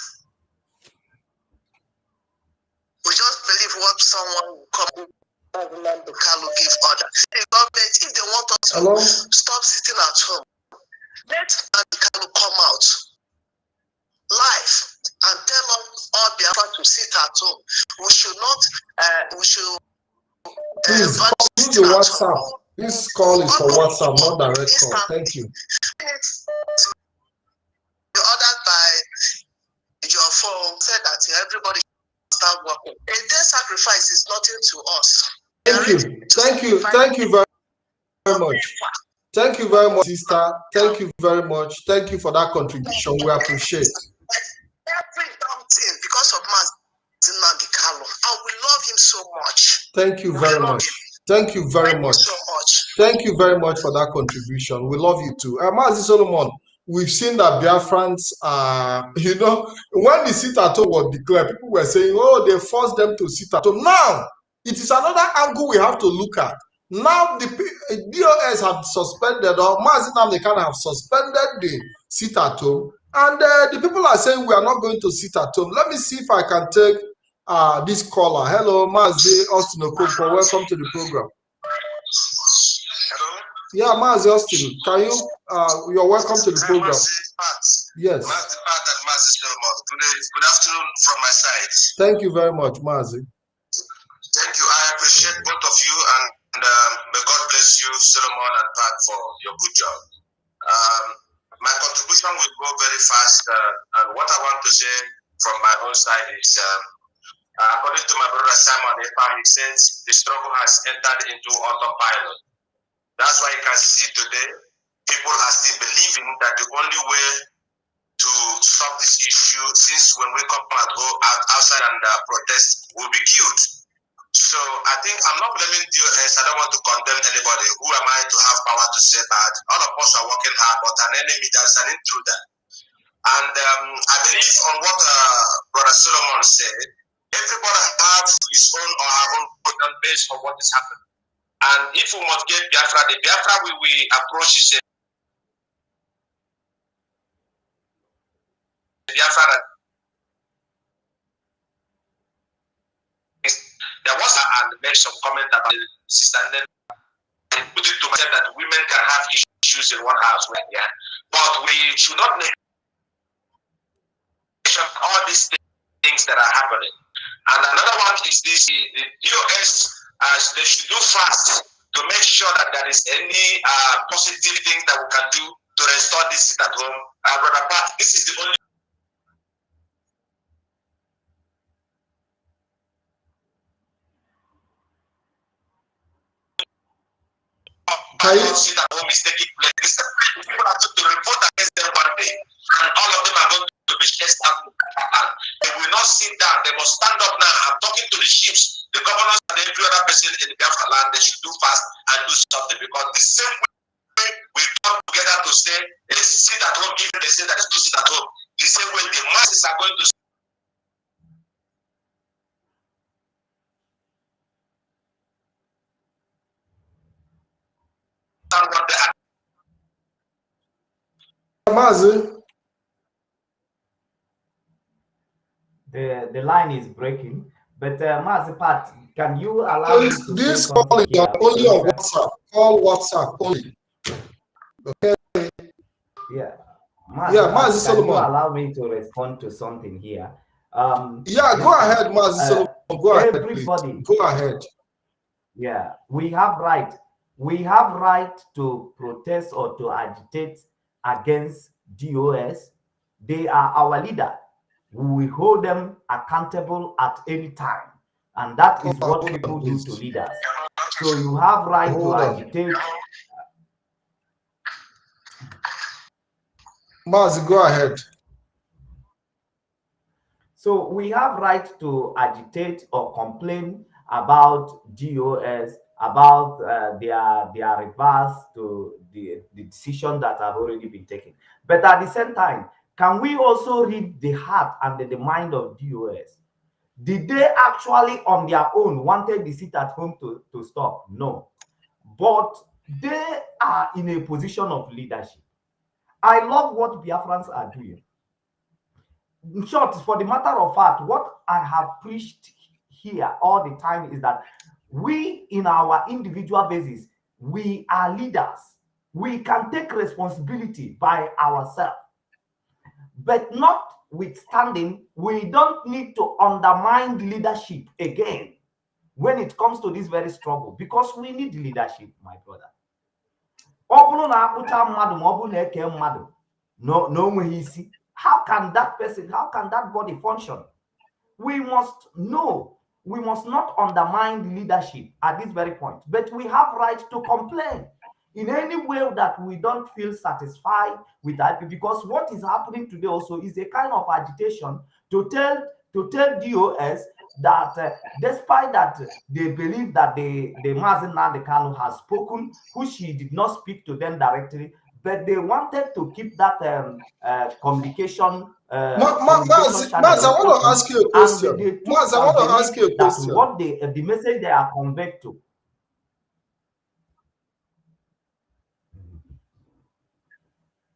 We just believe what someone will come Nnamdi Kanu give order. The government, if they want us to stop sitting at home, let Nnamdi Kanu come out live and tell us all Biafra to sit at home. We should not. We should Please use the WhatsApp. This call is for WhatsApp, not direct call. Thank you. Ordered by your phone said that everybody start working. A day sacrifice is nothing to us. Thank you very much. Thank you very much, sister. Thank you very much. Thank you for that contribution. We appreciate. Every dumb thing because of Nnamdi Kanu. And we love him so much. Thank you very much. Thank you very much. So much. Thank you very much for that contribution. We love you too. Mazi Solomon, we've seen that Biafrans, you know, when the sit at home was declared, people were saying, oh, they forced them to sit at home. Now, it is another angle we have to look at. Now, the DOS have suspended, or Mazi Nnamdi Kanu have suspended the sit at home, and the people are saying we are not going to sit at home. Let me see if I can take this caller. Hello, Mazi Austin Okonkwo. Welcome to the program. Hello? Yeah, Mazi Austin, can you, you're welcome to the program. Yes. Mazi Pat and Mazi Solomon. Good afternoon from my side. Thank you very much, Mazi. Thank you. I appreciate both of you, and may God bless you, Solomon and Pat, for your good job. My contribution will go very fast, and what I want to say from my own side is, according to my brother Simon, he says the struggle has entered into autopilot. That's why you can see today, people are still believing that the only way to solve this issue, since when we come and go outside and protest, will be killed. So I think I'm not blaming DOS. I don't want to condemn anybody. Who am I to have power to say that? All of us are working hard, but an enemy, there's an intruder. And I believe on what Brother Solomon said, everybody has his own or her own program based on what is happening. And if we must get Biafra, the Biafra we approach is Biafra. There was and made some comment about the sister and put it to myself that women can have issues in one house, right? Yeah, but we should not mention all these things that are happening. And another one is this: the DOS, they should do fast to make sure that there is any positive thing that we can do to restore this sit at home. Brother Pat, this is the only sit at home is taking place. People are going to revolt against them one day, and all of them are going to be chased out. They will not sit down. They must stand up now. I'm talking to the chiefs, the governors, and every other person in the Biafra land. They should do fast and do something, because the same way we come together to say sit at home, even they say that it's to sit at home, the same way the masses are going to stand on the Mazi. The line is breaking, but Mazi Pat, can you allow me to This say call is here? only on WhatsApp. Call WhatsApp only. Okay. Yeah. Mazi Can you Solomon. allow me to respond to something here? Yeah, go ahead, Mazi Solomon. Go ahead, everybody. please. Go ahead. Yeah, we have right. We have right to protest or to agitate against DOS. They are our leader. We will hold them accountable at any time, and that is what people do to leaders. So you have right to agitate. Mazi, go ahead. So we have right to agitate or complain about DOS, about their reverse to the decision that have already been taken. But at the same time, can we also read the heart and the mind of DOS? Did they actually on their own wanted the sit at home to stop? No. But they are in a position of leadership. I love what Biafrans are doing. In short, for the matter of fact, what I have preached here all the time is that we, in our individual basis, we are leaders. We can take responsibility by ourselves. But notwithstanding, we don't need to undermine leadership again. when it comes to this very struggle, because we need leadership, my brother. How can that person, how can that body function? We must know, we must not undermine leadership at this very point, but we have right to complain in any way that we don't feel satisfied with that, because what is happening today also is a kind of agitation to tell DOS that despite that they believe that the Mazen Nnamdi Kanu has spoken, which he did not speak to them directly, but they wanted to keep that communication. Maz, I want to ask you a question. Maz, I want to ask you a question. That what the message they are conveyed to.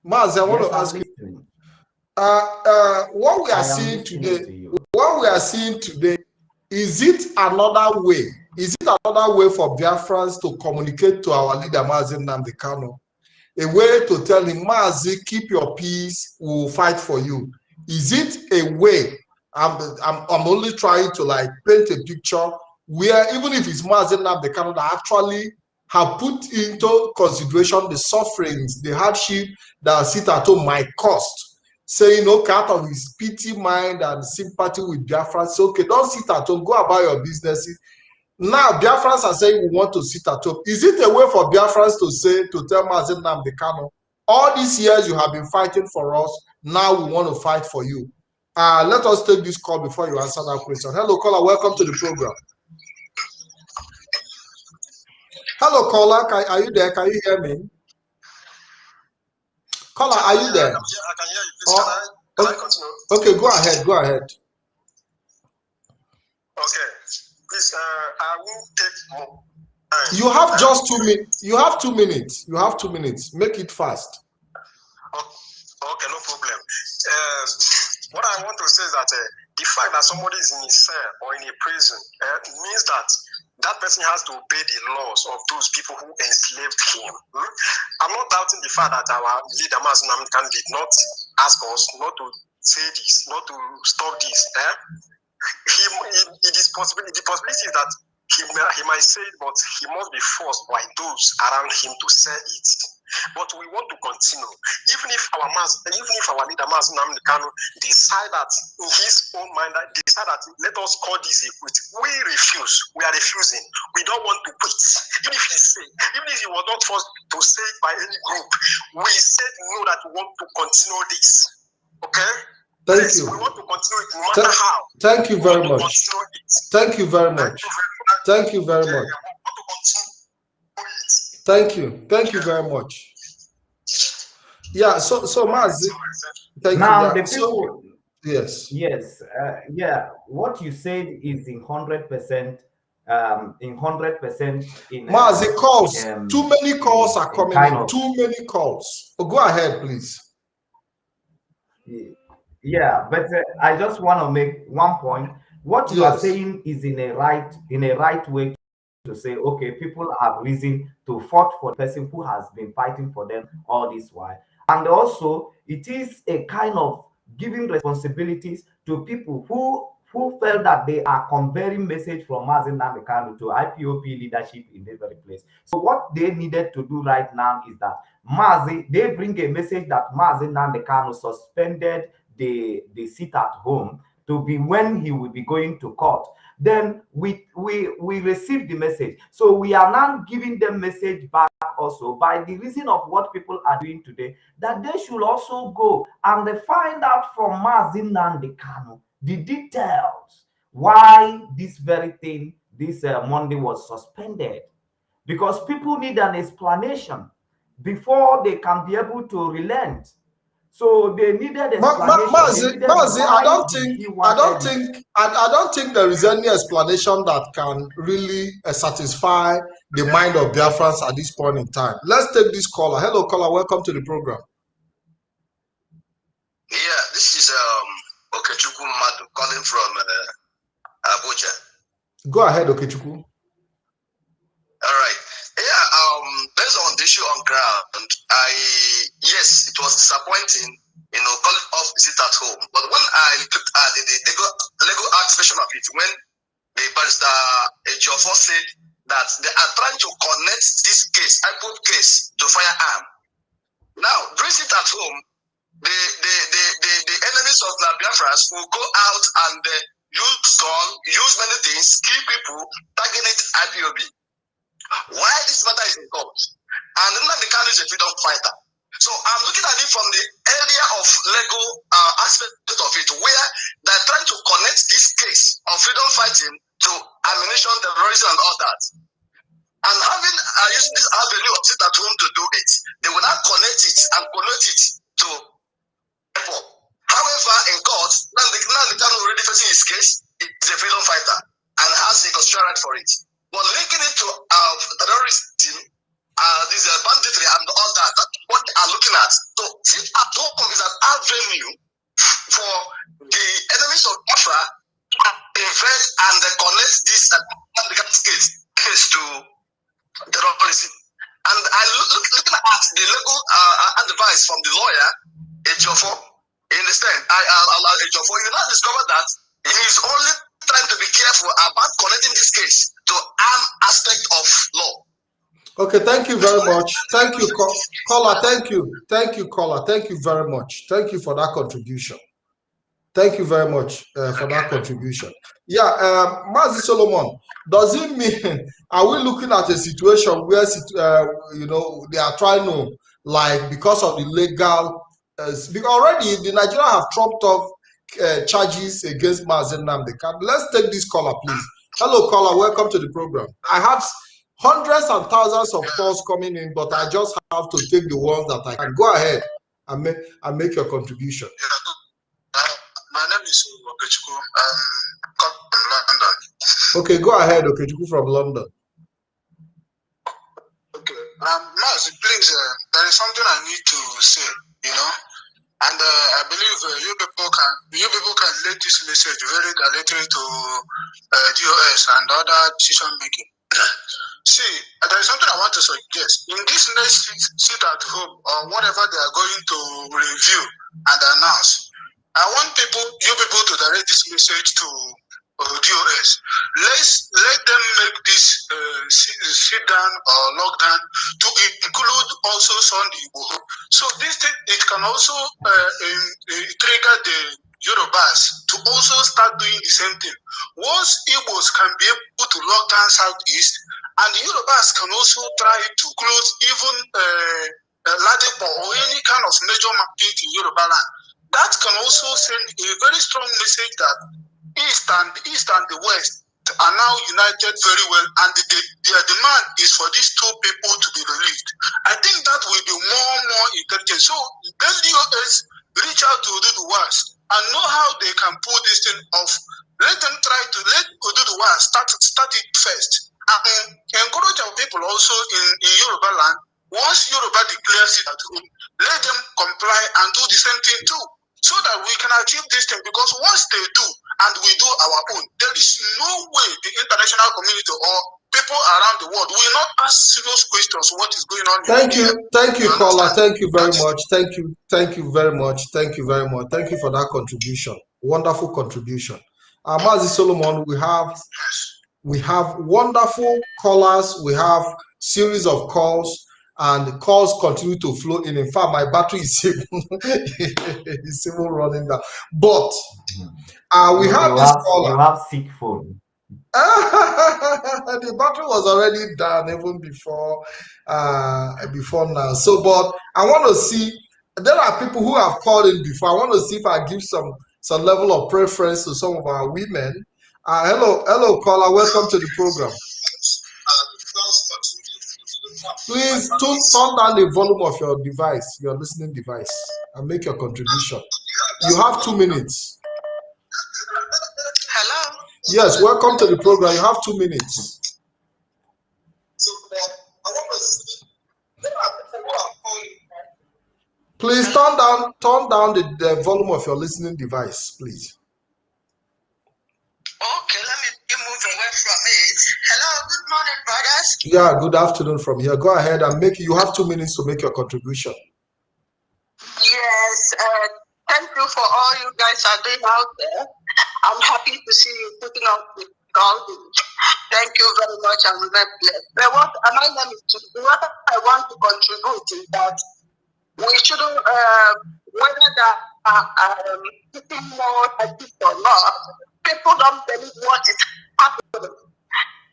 Maz, I want to ask you. What we are seeing today, is it another way? Is it another way for Biafrans to communicate to our leader Mazi Nnamdi Kanu? A way to tell him, Mazi, keep your peace, we'll fight for you. Is it a way? I'm only trying to like paint a picture where even if it's Mazi Nnamdi Kanu that actually have put into consideration the sufferings, the hardship that sit at home might cost, saying, okay, out of his pity mind and sympathy with Biafra, say, okay, don't sit at home, go about your businesses. Now, Biafrans are saying we want to sit at home. Is it a way for Biafrans to say, to tell Mazi Nnamdi Kanu, all these years you have been fighting for us, now we want to fight for you? Let us take this call before you answer that question. Hello, caller, welcome to the program. Hello, caller, are you there? Can you hear me? Caller, are you there? I can hear you. Please, can I continue? Okay, go ahead, go ahead. Okay. Please, I will take more time. You have just 2 minutes. You have 2 minutes. You have 2 minutes. Make it fast. Okay, no problem. What I want to say is that the fact that somebody is in a cell or in a prison means that that person has to obey the laws of those people who enslaved him. I'm not doubting the fact that our leader Mazi Nnamdi Kanu did not ask us not to say this, not to stop this. It is possibility. The possibility is that he might say it, but he must be forced by those around him to say it. But we want to continue. Even if our leader Mazi Nnamdi Kanu decide that in his own mind, decide that let us call this a quit, we refuse. We are refusing. We don't want to quit. Even if he was not forced to say it by any group, we said no, that we want to continue this. Okay? Thank you. We want to continue it no matter how. Thank you very much. Thank you very much. Thank you very much. Thank you. Thank you very much. Yeah, so Mazi, thank now you. The people, yes. Yes, yeah, what you said is in 100%, in 100% in Mazi, calls, too many calls are coming in, too many calls. Oh, go ahead, please. Yeah, but I just want to make one point. What you are saying is in a right way to say, okay, people have reason to fight for the person who has been fighting for them all this while. And also, it is a kind of giving responsibilities to people who felt that they are conveying message from Mazi Nnamdi Kanu to IPOP leadership in this very place. So what they needed to do right now is that they bring a message that Mazi Nnamdi Kanu suspended the sit at home to be when he will be going to court. Then we receive the message. So we are now giving them message back also by the reason of what people are doing today, that they should also go and they find out from Mazi Nnamdi Kanu the details why this very thing, this Monday was suspended. Because people need an explanation before they can be able to relent. So they needed explanation. Mazi, I don't think there is any explanation that can really satisfy the mind of Biafrans at this point in time. Let's take this caller. Hello, caller. Welcome to the program. Yeah, this is Okechukwu Madu calling from Abuja. Go ahead, Okechukwu. All right. Yeah, based on the issue on ground, yes, it was disappointing, calling off the sit at home. But when I looked at the legal aspect of it, when the barrister AG Ejiofor said that they are trying to connect this case, IPOB case, to firearm. Now, during sit at home, the enemies of the Biafras will go out and use gun, use many things, kill people, target IPOB. Why this matter is in court? And Nnamdi Kanu is a freedom fighter. So I'm looking at it from the area of legal aspect of it, where they're trying to connect this case of freedom fighting to ammunition, terrorism, and all that. And having using this avenue of sit at home to do it, they will not connect it and connect it to people. However, in court, Nnamdi Kanu already facing his case, he's a freedom fighter and has the constitutional right for it. But linking it to terrorism, this banditry and all that, that's what they are looking at. So sit at home is an avenue for the enemies of Biafra to invest and connect this case to terrorism. And I looking at the legal advice from the lawyer, Ejiofor, you understand? Ejiofor, you now discover that he is only trying to be careful about connecting this case to arm aspect of law. Okay, thank you very much. Thank you, caller. Thank you, caller. Thank you very much. Thank you for that contribution. Thank you very much for that contribution. Yeah, Mazi Solomon, does it mean, are we looking at a situation where, you know, they are trying to, like, because of the legal, because already the Nigeria have trumped off charges against Mazi Nnamdi Kanu. Let's take this caller, please. Hello, caller. Welcome to the program. I have hundreds and thousands of calls coming in, but I just have to take the ones that I can. Go ahead and make your contribution. My name is Okechukwu. I'm from London. Okay, go ahead, Okechukwu from London. Okay, Maz, please, there is something I need to say, you know, and I believe you people can let this message very directly to DOS and other decision making. See, there is something I want to suggest. In this next sit at home or whatever they are going to review and announce, I want you people to direct this message to DOS. Let them make this sit down or lockdown to include also Sunday Igbo. So this thing, it can also trigger the Yorubas to also start doing the same thing. Once Igbos can be able to lock down Southeast, and the Yorubas can also try to close even Ladipo or any kind of major market in Yoruba land, that can also send a very strong message that East and the West are now united very well, and their demand is for these two people to be released. I think that will be more intelligent. So let DOS reach out to Oduduwas and know how they can pull this thing off. Let them try to let Oduduwas start it first, and encourage our people also in Yoruba land. Once Yoruba declares it at home, let them comply and do the same thing too, so that we can achieve this thing. Because once they do and we do our own, there is no way the international community or people around the world will not ask serious questions what is going on. Thank you, caller. Thank you very much. Thank you very much. Thank you very much. Thank you for that contribution. Wonderful contribution. Mazi Solomon, we have wonderful callers. We have series of calls, and the calls continue to flow in. In fact, my battery is even running down. But we have this caller. You have sick phone. The battery was already done even before now. So, but I want to see. There are people who have called in before. I want to see if I give some level of preference to some of our women. Hello, caller. Welcome to the program. Please turn down the volume of your device, your listening device, and make your contribution. You have 2 minutes. Hello? Yes, welcome to the program. You have 2 minutes. Please turn down the volume of your listening device, please. Okay, let me move away from it. Hello, good morning, brothers. Yeah, good afternoon from here. Go ahead and you have 2 minutes to make your contribution. Yes, thank you for all you guys are doing out there. I'm happy to see you putting up with all the Thank you very much, and God bless. But what my name is, what I want to contribute is that we shouldn't, whether that eating more addict or not, people don't believe what is happening.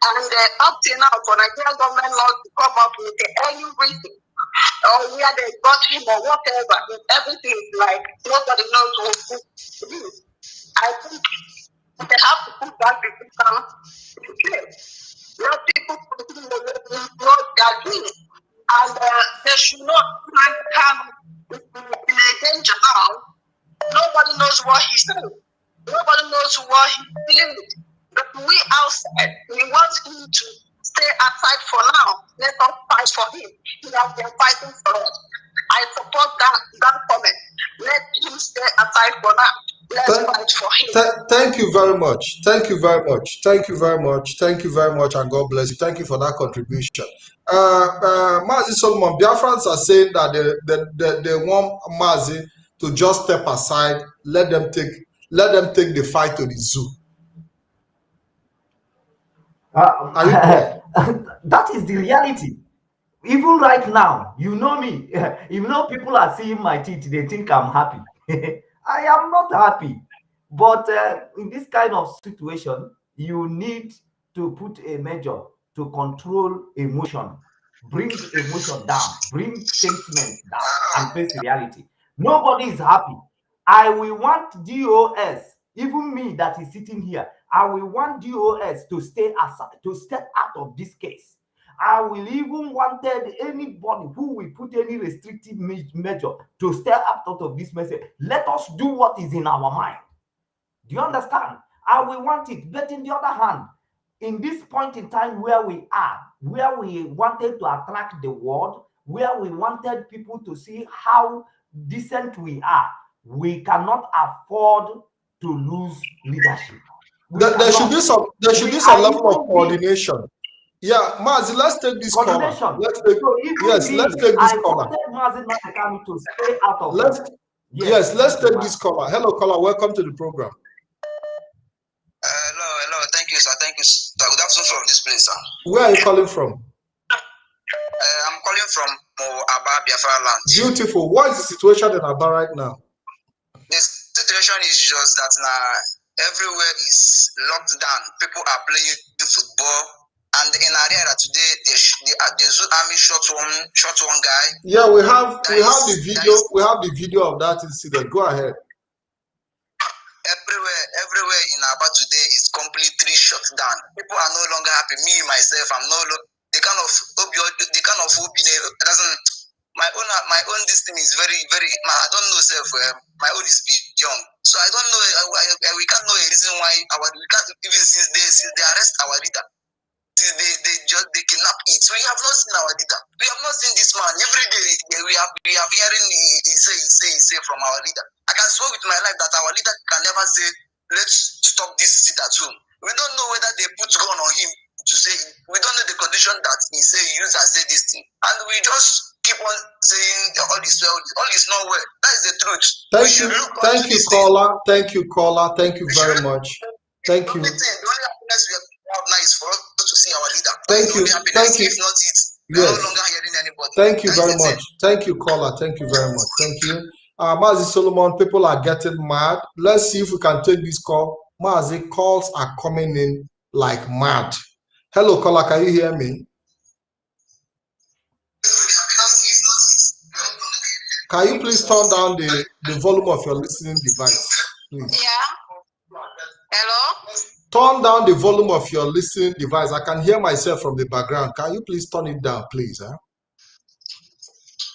And up till now, for Nigerian government not to come up with any reason or where they got him or whatever, everything is like nobody knows what to do. I think they have to put that system in place. Let people continue what they are doing. And they should not come in a danger now. Nobody knows what he's doing. Nobody knows what he's dealing with. But we outside, we want him to stay aside for now. Let us fight for him. He has been fighting for us. I support that comment. Let him stay aside for now. Let's fight for him. Thank you very much. Thank you very much. Thank you very much. Thank you very much, and God bless you. Thank you for that contribution. Mazi Solomon, Biafrans are saying that they want Mazi to just step aside, let them take the fight to the zoo. That is the reality. Even right now, you know me. Even though people are seeing my teeth, they think I'm happy. I am not happy. But in this kind of situation, you need to put a measure to control emotion, bring emotion down, bring sentiment down, and face reality. Nobody is happy. I will want DOS, even me that is sitting here, I will want DOS to stay aside, to step out of this case. I will even wanted anybody who will put any restrictive measure to step out of this message. Let us do what is in our mind. Do you understand? I will want it. But in the other hand, in this point in time where we are, where we wanted to attract the world, where we wanted people to see how decent we are, we cannot afford to lose leadership. There should be some level of coordination. Yeah, Mazi, let's take this caller. Let's take this caller. To stay out of let's take this caller. Hello, caller. Welcome to the program. Hello. Thank you, sir. Thank you, sir. Good afternoon from this place, sir. Where are you calling from? I'm calling from Aba, Biafra land. Beautiful. What is the situation in Aba right now? The situation is just that now everywhere is locked down. People are playing football. And in area today, the Zoo Army shot one guy. Yeah, we have the video. We have the video of that incident. Go ahead. Everywhere in Aba today is completely shut down. People are no longer happy. Me myself, I'm no longer the kind of doesn't. My own this thing is very very. I don't know self. My own is young, so I don't know. We can't know a reason why we can't even since they arrest our leader. They kidnap it. So we have not seen our leader. We have not seen this man. Every day we are hearing he say from our leader. I can swear with my life that our leader can never say, let's stop this sit at home. We don't know whether they put gun on him to say. We don't know the condition that he say he used and say this thing. And we just keep on saying all is well, all is not well. That is the truth. Thank you, caller. Thank you, caller. Thank you very much. Thank you. The only happiness we have now is for us to see our leader. Thank you. Thank you. If not it, yes. No longer hearing anybody. Thank you very much. Thank you, caller. Thank you very much. Thank you. Mazi Solomon, people are getting mad. Let's see if we can take this call. Mazi, calls are coming in like mad. Hello, caller. Can you hear me? Can you please turn down the volume of your listening device, please? Yeah. Hello? Turn down the volume of your listening device. I can hear myself from the background. Can you please turn it down, please? Huh?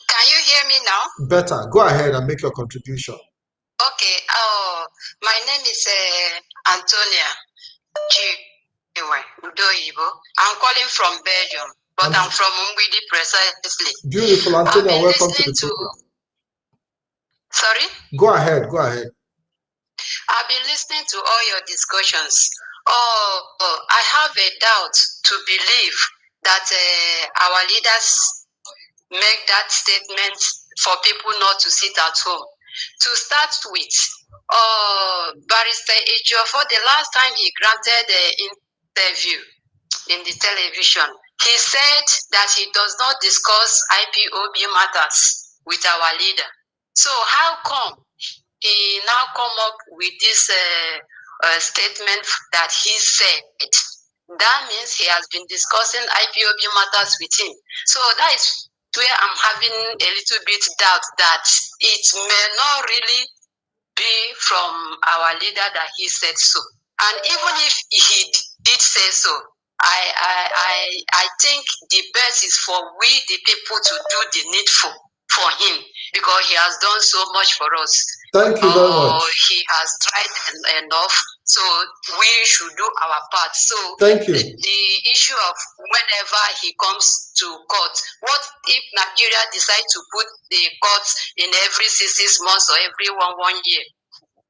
Can you hear me now? Better. Go ahead and make your contribution. Okay. My name is Antonia Udoyibo. I'm calling from Belgium, but I'm from Umwidi precisely. Beautiful, Antonia. Welcome to the program. Sorry? Go ahead. Go ahead. I've been listening to all your discussions. I have a doubt to believe that our leaders make that statement for people not to sit at home. To start with, Barrister Ejiofor, the last time he granted the interview, in the television. He said that he does not discuss IPOB matters with our leader. So how come he now come up with this statement that he said? That means he has been discussing IPOB matters with him. So that is where I'm having a little bit doubt that it may not really be from our leader that he said so. And even if he did say so, I think the best is for we the people to do the needful for him, because he has done so much for us. Thank you very much. He has tried enough, so we should do our part. So thank you. The issue of whenever he comes to court, what if Nigeria decides to put the courts in every 6 months or every one year?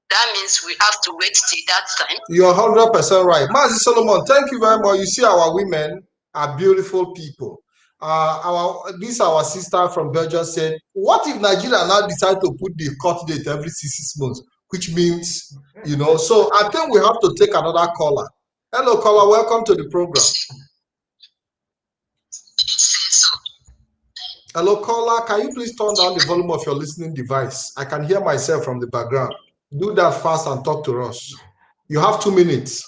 That means we have to wait till that time. You're 100% right. Mazi Solomon, thank you very much. You see, our women are beautiful people. Our sister from Belgium said, what if Nigeria now decide to put the court date every 6 months? Which means, so I think we have to take another caller. Hello, caller. Welcome to the program. Hello, caller. Can you please turn down the volume of your listening device? I can hear myself from the background. Do that fast and talk to us. You have 2 minutes.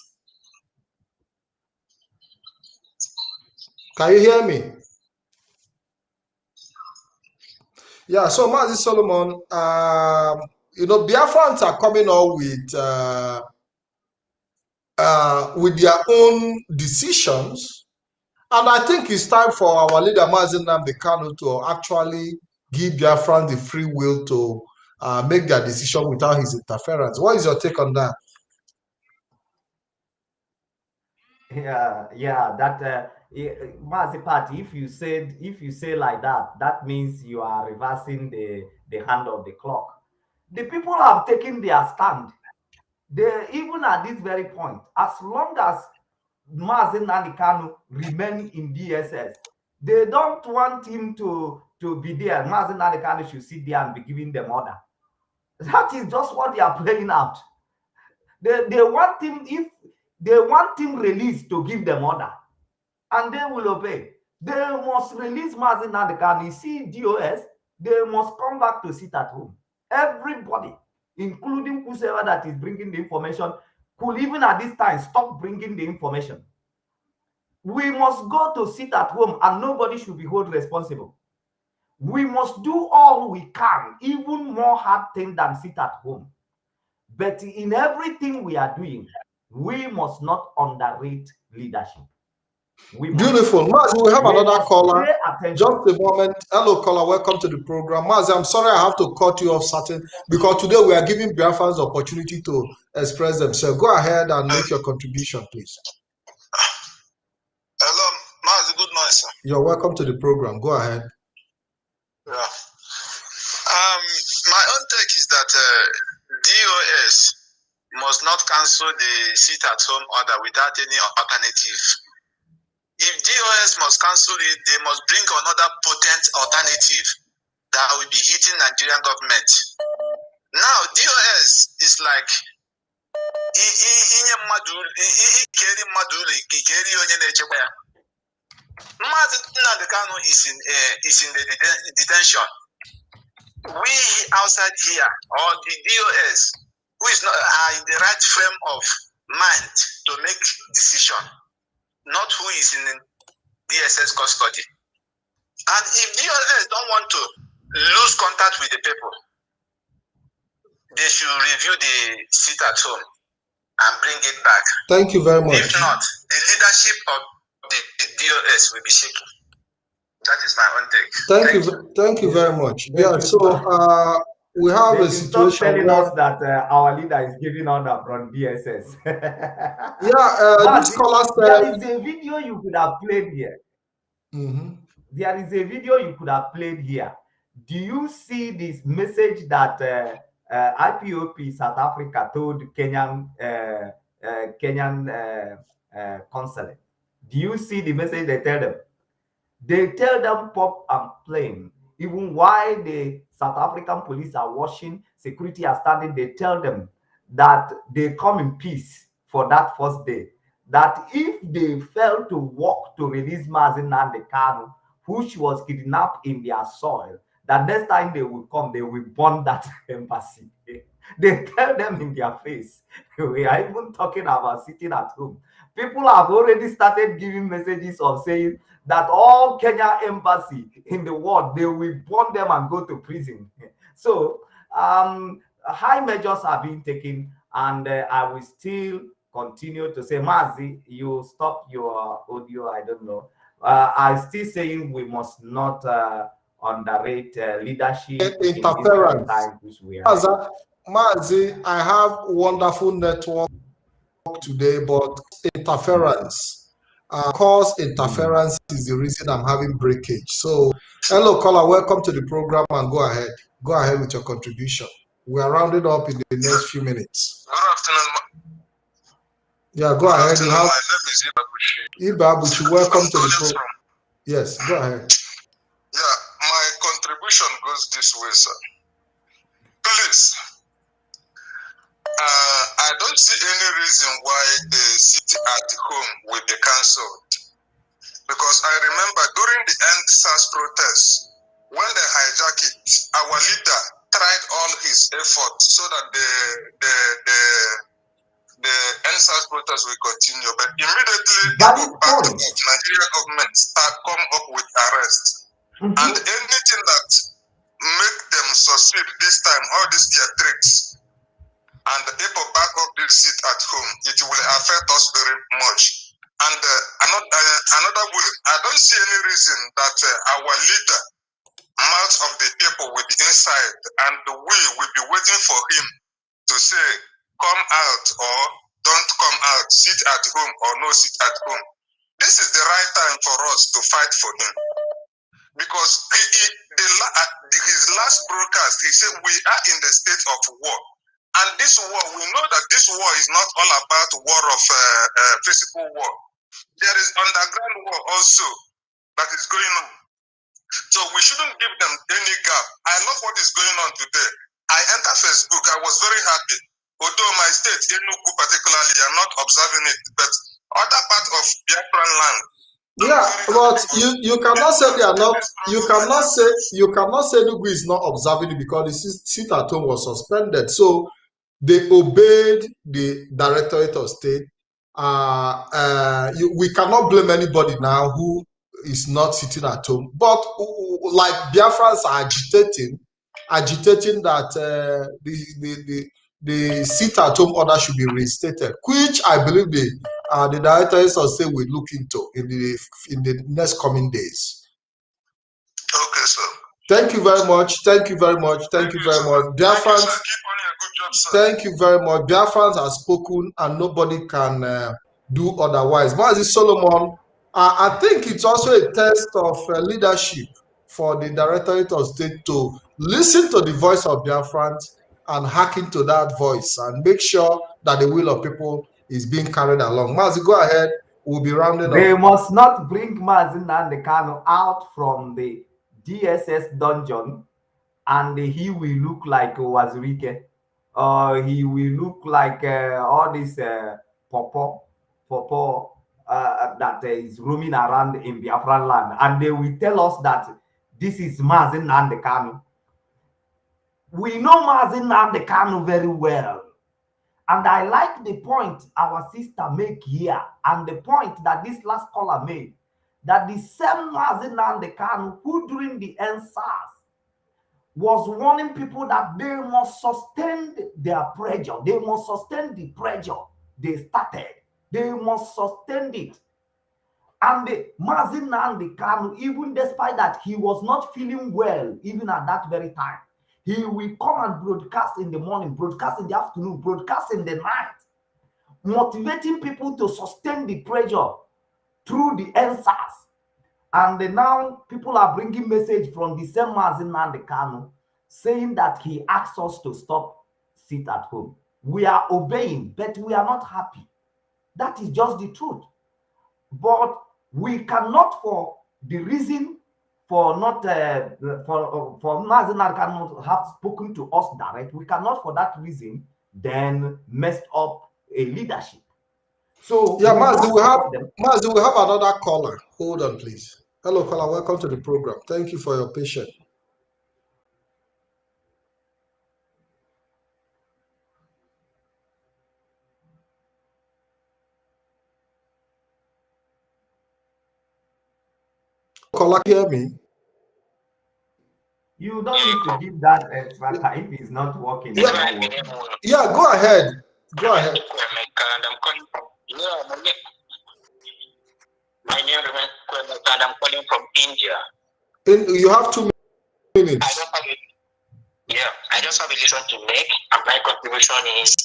Can you hear me? Yeah, so Mazi Solomon, Biafrans are coming out with their own decisions. And I think it's time for our leader, Mazi Nnamdi Kanu, to actually give Biafrans the free will to make their decision without his interference. What is your take on that? Yeah, that Mazi Party, if you say like that, that means you are reversing the hand of the clock. The people have taken their stand. They, even at this very point, as long as Mazi Nnamdi Kanu remain in DSS, they don't want him to be there. Mazi Nnamdi Kanu should sit there and be giving them order. That is just what they are playing out. They want him, if they want him released, to give them order, and they will obey. They must release Mazi Nnamdi Kanu. You see, DOS, they must come back to sit at home. Everybody, including whoever that is bringing the information, could even at this time stop bringing the information. We must go to sit at home, and nobody should be held responsible. We must do all we can, even more hard thing than sit at home. But in everything we are doing, we must not underrate leadership. Beautiful. Mazi, we have another caller. Just a moment. Hello, caller. Welcome to the program. Mazi, I'm sorry I have to cut you off because today we are giving Biafrans the opportunity to express themselves. Go ahead and make your contribution, please. Hello, Mazi. Good morning, sir. You're welcome to the program. Go ahead. Yeah. My own take is that DOS must not cancel the sit-at-home order without any alternative. If DOS must cancel it, they must bring another potent alternative that will be hitting Nigerian government. Now, DOS is like Mazi Nnamdi Kanu is in the detention. We outside here, or the DOS, who is not in the right frame of mind to make decision, not who is in DSS custody. And if DOS don't want to lose contact with the people, they should review the sit at home and bring it back. Thank you very much. If not, the leadership of the DOS will be shaken. That is my own take. Thank you very much. Yeah, so we have a situation. Stop telling us that our leader is giving order from DSS. This caller said, there is a video you could have played here. Mm-hmm. There is a video you could have played here. Do you see this message that IPOP South Africa told Kenyan consulate? Do you see the message they tell them? They tell them pop and plain. Even while the South African police are watching, security are standing, they tell them that they come in peace for that first day. that if they fail to work to release Mazi Nnamdi Kanu, which was kidnapped in their soil, that next time they will come, they will burn that embassy. They tell them in their face. We are even talking about sitting at home. People have already started giving messages of saying that all Kenya embassy in the world, they will burn them and go to prison. So high measures are being taken, and I will still continue to say, Mazi, you stop your audio, I don't know. I'm still saying we must not underrate leadership interference. time which we are. Mazi, I have wonderful network today, but interference. Cause interference is the reason I'm having breakage. So, hello, caller, welcome to the program, and go ahead. Go ahead with your contribution. We are rounding up in the next few minutes. Good afternoon. Yeah, go ahead. You have my name is Ibabuchi. Ibabuchi, welcome to the program. Yes, go ahead. Yeah, my contribution goes this way, sir. Please, I don't see any reason why they sit at home with the council. Because I remember during the end SARS protest, when they hijacked it, our leader tried all his efforts so that the NSAS protest will continue, but immediately the Nigeria government come up with arrests. And anything that make them succeed this time, all these their tricks, and the people back up this seat at home, it will affect us very much. And another way, I don't see any reason that our leader, mouth of the people will be inside, and we will be waiting for him to say, come out or don't come out, sit at home or no sit at home. This is the right time for us to fight for him. Because his last broadcast, he said, we are in the state of war. And this war, we know that this war is not all about war of physical war. There is underground war also that is going on. So we shouldn't give them any gap. I love what is going on today. I entered Facebook, I was very happy. Although my state, Enugu particularly, are not observing it, but other part of Biafran land. Yeah, but you cannot say they are not. You cannot say Enugu is not observing it because the sit at home was suspended. So they obeyed the Directorate of State. We cannot blame anybody now who is not sitting at home. But like Biafrans are agitating that the sit at home order should be reinstated, which I believe the Directorate of State will look into in the next coming days. Okay, sir. Thank you very much. Thank you very much. Thank you very much. Biafrans, thank you very much. Biafrans have spoken and nobody can do otherwise. Mazi Solomon, I think it's also a test of leadership for the Directorate of State to listen to the voice of Biafrans and hearken to that voice and make sure that the will of people is being carried along. Mazi, go ahead. We'll be rounding up. They must not bring Mazi Nnamdi Kanu out from the DSS dungeon and he will look like Wazirike. He will look like all this popo that is roaming around in Biafran land. And they will tell us that this is Mazi Nnamdi Kanu. We know Mazi Nnamdi Kanu very well. And I like the point our sister make here and the point that this last caller made, that the same Mazi Nnamdi Kanu who during the NSAS was warning people that they must sustain their pressure. They must sustain the pressure they started. They must sustain it. And the Mazi Nnamdi Kanu, even despite that he was not feeling well, even at that very time, he will come and broadcast in the morning, broadcast in the afternoon, broadcast in the night, motivating people to sustain the pressure through the NSAS. And now people are bringing message from the same Mazi Nnamdi Kanu saying that he asks us to stop, sit at home. We are obeying, but we are not happy. That is just the truth. But we cannot, for the reason for not for Mazi Nnamdi Kanu have spoken to us direct, we cannot for that reason then mess up a leadership. So Yeah, we Mazi, must support them. we have another caller. Hold on, please. Hello, caller. Welcome to the program. Thank you for your patience. Caller, hear me? You don't need to give that extra time. If it's not working, it's not working. Yeah, go ahead. Go ahead. And I'm calling from my name is and I'm calling from India. You have 2 minutes. I just have a decision to make, and my contribution is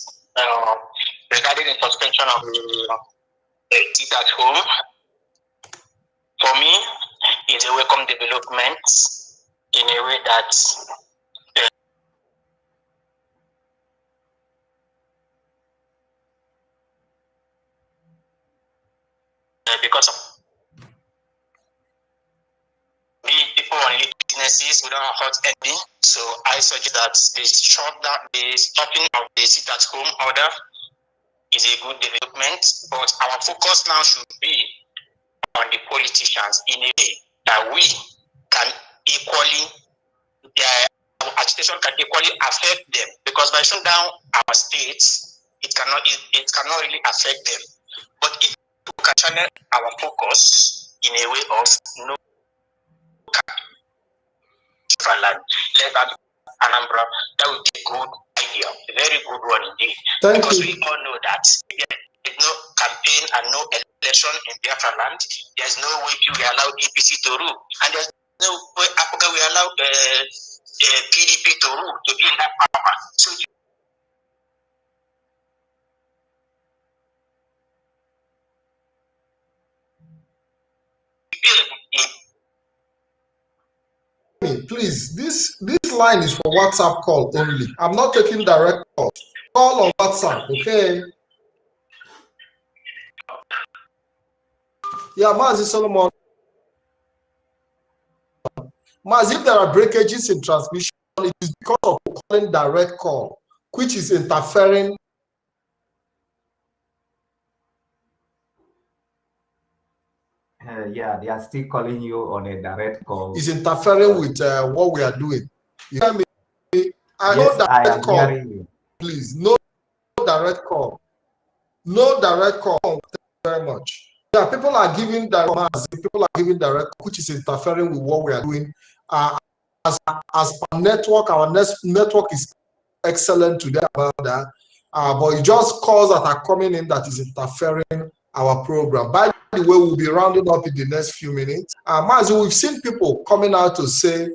regarding the suspension of the seat at home. For me, it's a welcome development in a way that because of people on businesses, we don't hurt any. So I suggest that the stopping of the sit at home order is a good development, but our focus now should be on the politicians in a way that we can equally, our agitation can equally affect them, because by shutting down our states, it cannot really affect them. But if we can channel our focus in a way of no land, let that Anambra, that would be a good idea, a very good one indeed. Because we all know that there's no campaign and no election in Biafra land. There's no way we allow APC to rule, and there's no way Africa will allow PDP to rule, to be in that power. So Please, this line is for WhatsApp call only. I'm not taking direct call. Call on WhatsApp, okay? Yeah, Mazi Solomon. Mazi, if there are breakages in transmission, it is because of calling direct call, which is interfering. Yeah, they are still calling you on a direct call. Is interfering with what we are doing. You hear me? Yes, I am hearing you. Please, no direct call. No direct call. Thank you very much. Yeah, people are giving direct, which is interfering with what we are doing. As per network, our network is excellent today about that. But it just calls that are coming in that is interfering our program. By the way, we'll be rounding up in the next few minutes. Mazi, we've seen people coming out to say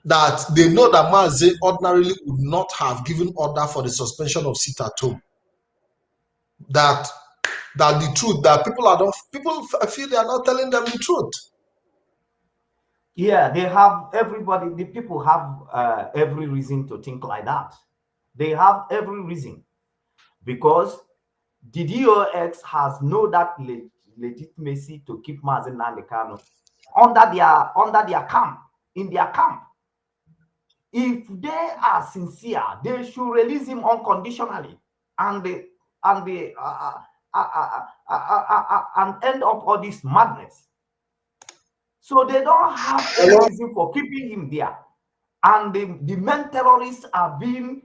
that they know that Mazi ordinarily would not have given order for the suspension of sit at home. That the truth, that people feel they are not telling them the truth. Yeah, they have the people have every reason to think like that. They have every reason, because the DOX has no that legitimacy to keep Mazi Nnamdi Kanu under their camp, in their camp. If they are sincere, they should release him unconditionally and end up all this madness. So they don't have any reason for keeping him there. And the main terrorists are being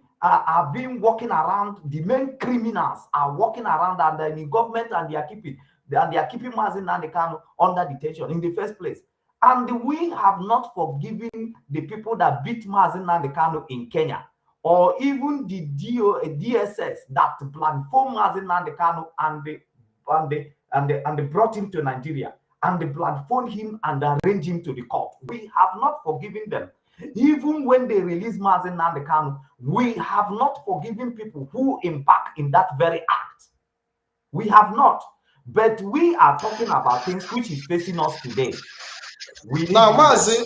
walking around. The main criminals are walking around under the government, and they are keeping Mazi Nnamdi Kanu under detention in the first place. And we have not forgiven the people that beat Mazi Nnamdi Kanu in Kenya, or even the DSS that planned for Mazi Nnamdi Kanu and they brought him to Nigeria, and they blindfold him and arrange him to the court. We have not forgiven them. Even when they release Mazi Nnamdi Kanu, we have not forgiven people who embark in that very act. We have not. But we are talking about things which is facing us today. Now, Mazi,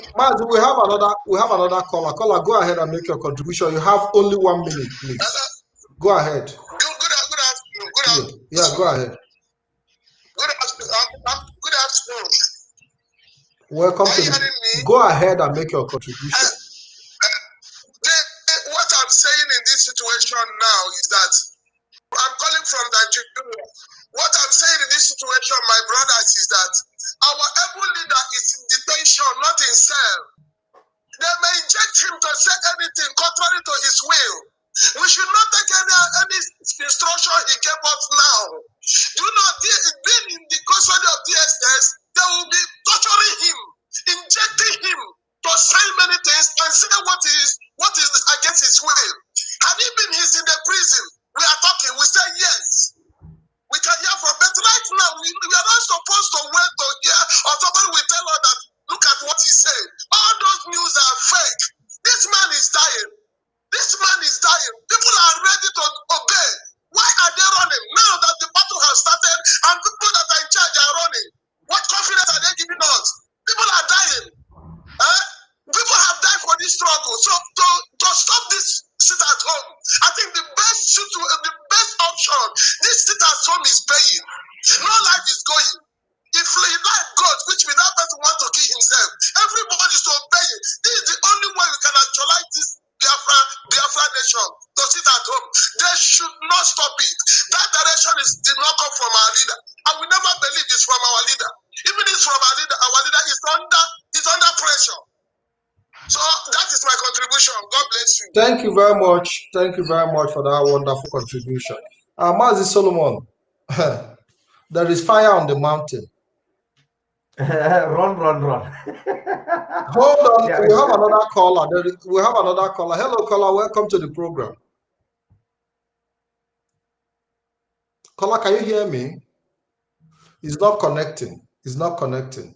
we have another caller. Caller, go ahead and make your contribution. You have only 1 minute, please. Go ahead. Good afternoon. Yeah, go ahead. Good afternoon. Welcome to go ahead and make your contribution. What I'm saying in this situation now is that I'm calling from Nigeria. that our able leader is in detention, not in cell. They may inject him to say anything contrary to his will. We should not take any instruction he gave us now. Do not being in the custody of DSS, they will be torturing him, injecting him to sign many things and say what is against his will. Had he been in the prison, we are talking, we say yes. We can hear from, but right now we are not supposed to wait to hear, or somebody will tell us that look at what he said. All those news are fake. This man is dying. This man is dying. People are ready to obey. Why are they running? Now that the battle has started and people that are in charge are running, what confidence are they giving us? People are dying. People have died for this struggle. So to stop this sit at home, I think the best option, this sit at home is paying. No life is going. If life goes, which without person want to kill himself, everybody is obeying. This is the only way we can actualize this Biafra nation to sit at home. They should not stop it. That direction did not come from our leader. And we never believe it's from our leader. Even if it's from our leader is under pressure. So that is my contribution. God bless you. Thank you very much. Thank you very much for that wonderful contribution. Mazi Solomon, there is fire on the mountain. Run. Hold on, yeah. We have another caller. We have another caller. Hello, caller. Welcome to the program. Caller, can you hear me? It's not connecting. It's not connecting.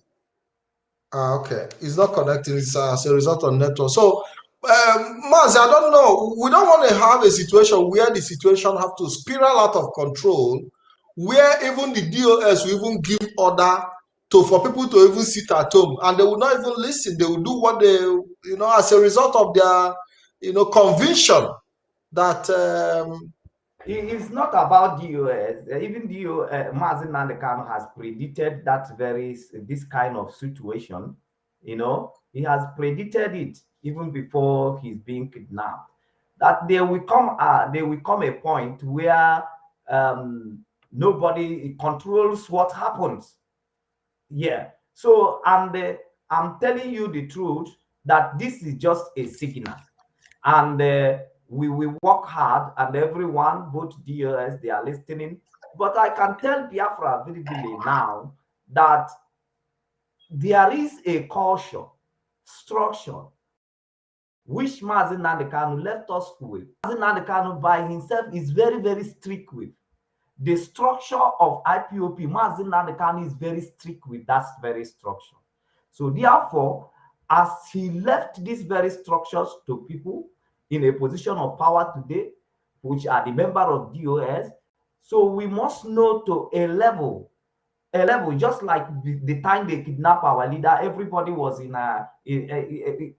Okay, it's not connecting. It's as a result of network. So, Mazi, I don't know. We don't want to have a situation where the situation have to spiral out of control, where even the DOS will even give order for people to even sit at home, and they will not even listen. They will do what they, as a result of their, conviction that. It's not about DOS. Even Mazi Nnamdi Kanu has predicted this kind of situation. He has predicted it even before he's being kidnapped. That there will come a point where nobody controls what happens. Yeah. So I'm telling you the truth that this is just a signal, and we will work hard, and everyone, both DOS, they are listening. But I can tell Biafra vividly now that there is a culture, structure, which Mazi Nnamdi Kanu left us with. Mazi Nnamdi Kanu by himself is very, very strict with. The structure of IPOP, Mazi Nnamdi Kanu is very strict with that very structure. So therefore, as he left these very structures to people in a position of power today, which are the member of DOS, so we must know to a level, just like the time they kidnapped our leader, everybody was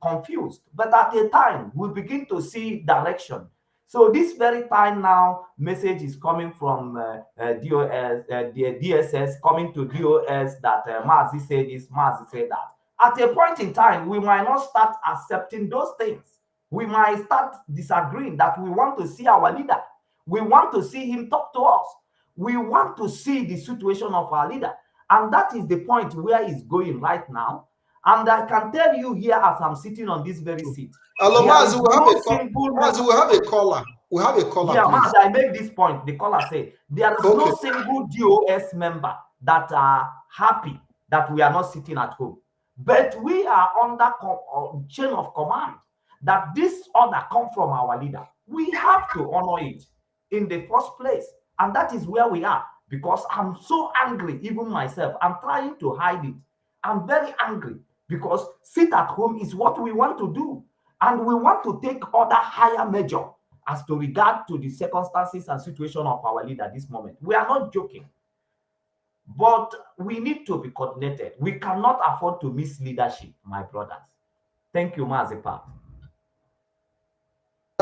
confused. But at a time, we begin to see direction. So this very time now, message is coming from DSS, coming to DOS that Mazi said this, Mazi said that. At a point in time, we might not start accepting those things. We might start disagreeing that we want to see our leader. We want to see him talk to us. We want to see the situation of our leader. And that is the point where he's going right now. And I can tell you here as I'm sitting on this very seat. Hello, Mazi, we have a caller. We have a caller. Yeah, Mazi, I make this point. The caller said there is no single DOS member that are happy that we are not sitting at home. But we are under chain of command that this order come from our leader. We have to honor it in the first place. And that is where we are, because I'm so angry, even myself. I'm trying to hide it. I'm very angry because sit at home is what we want to do. And we want to take other higher measure as to regard to the circumstances and situation of our leader at this moment. We are not joking. But we need to be coordinated. We cannot afford to miss leadership, my brothers. Thank you, Mazi Pat.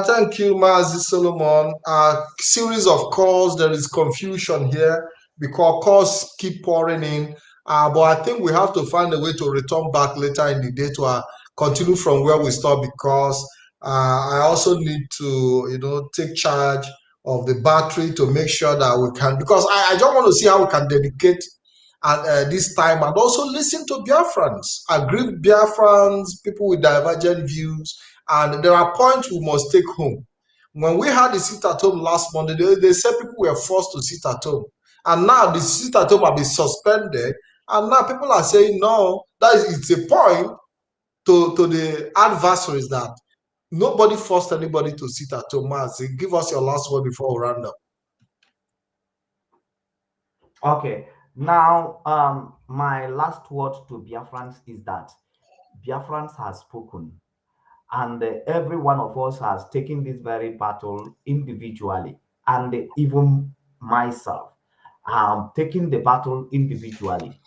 Thank you, Mazi Solomon. A series of calls. There is confusion here because calls keep pouring in. But I think we have to find a way to return back later in the day to continue from where we stop, because I also need to, take charge of the battery to make sure that we can, because I don't want to see how we can dedicate at this time, and also listen to Biafrans, aggrieved Biafrans, people with divergent views, and there are points we must take home. When we had the sit at home last Monday, they said people were forced to sit at home, and now the sit at home have been suspended, and now people are saying no, that is, it's a point to the adversaries that nobody forced anybody to sit at home. Mazi, give us your last word before we round up. Okay, now my last word to Biafrans is that Biafrans has spoken, and every one of us has taken this very battle individually, and even myself, taking the battle individually.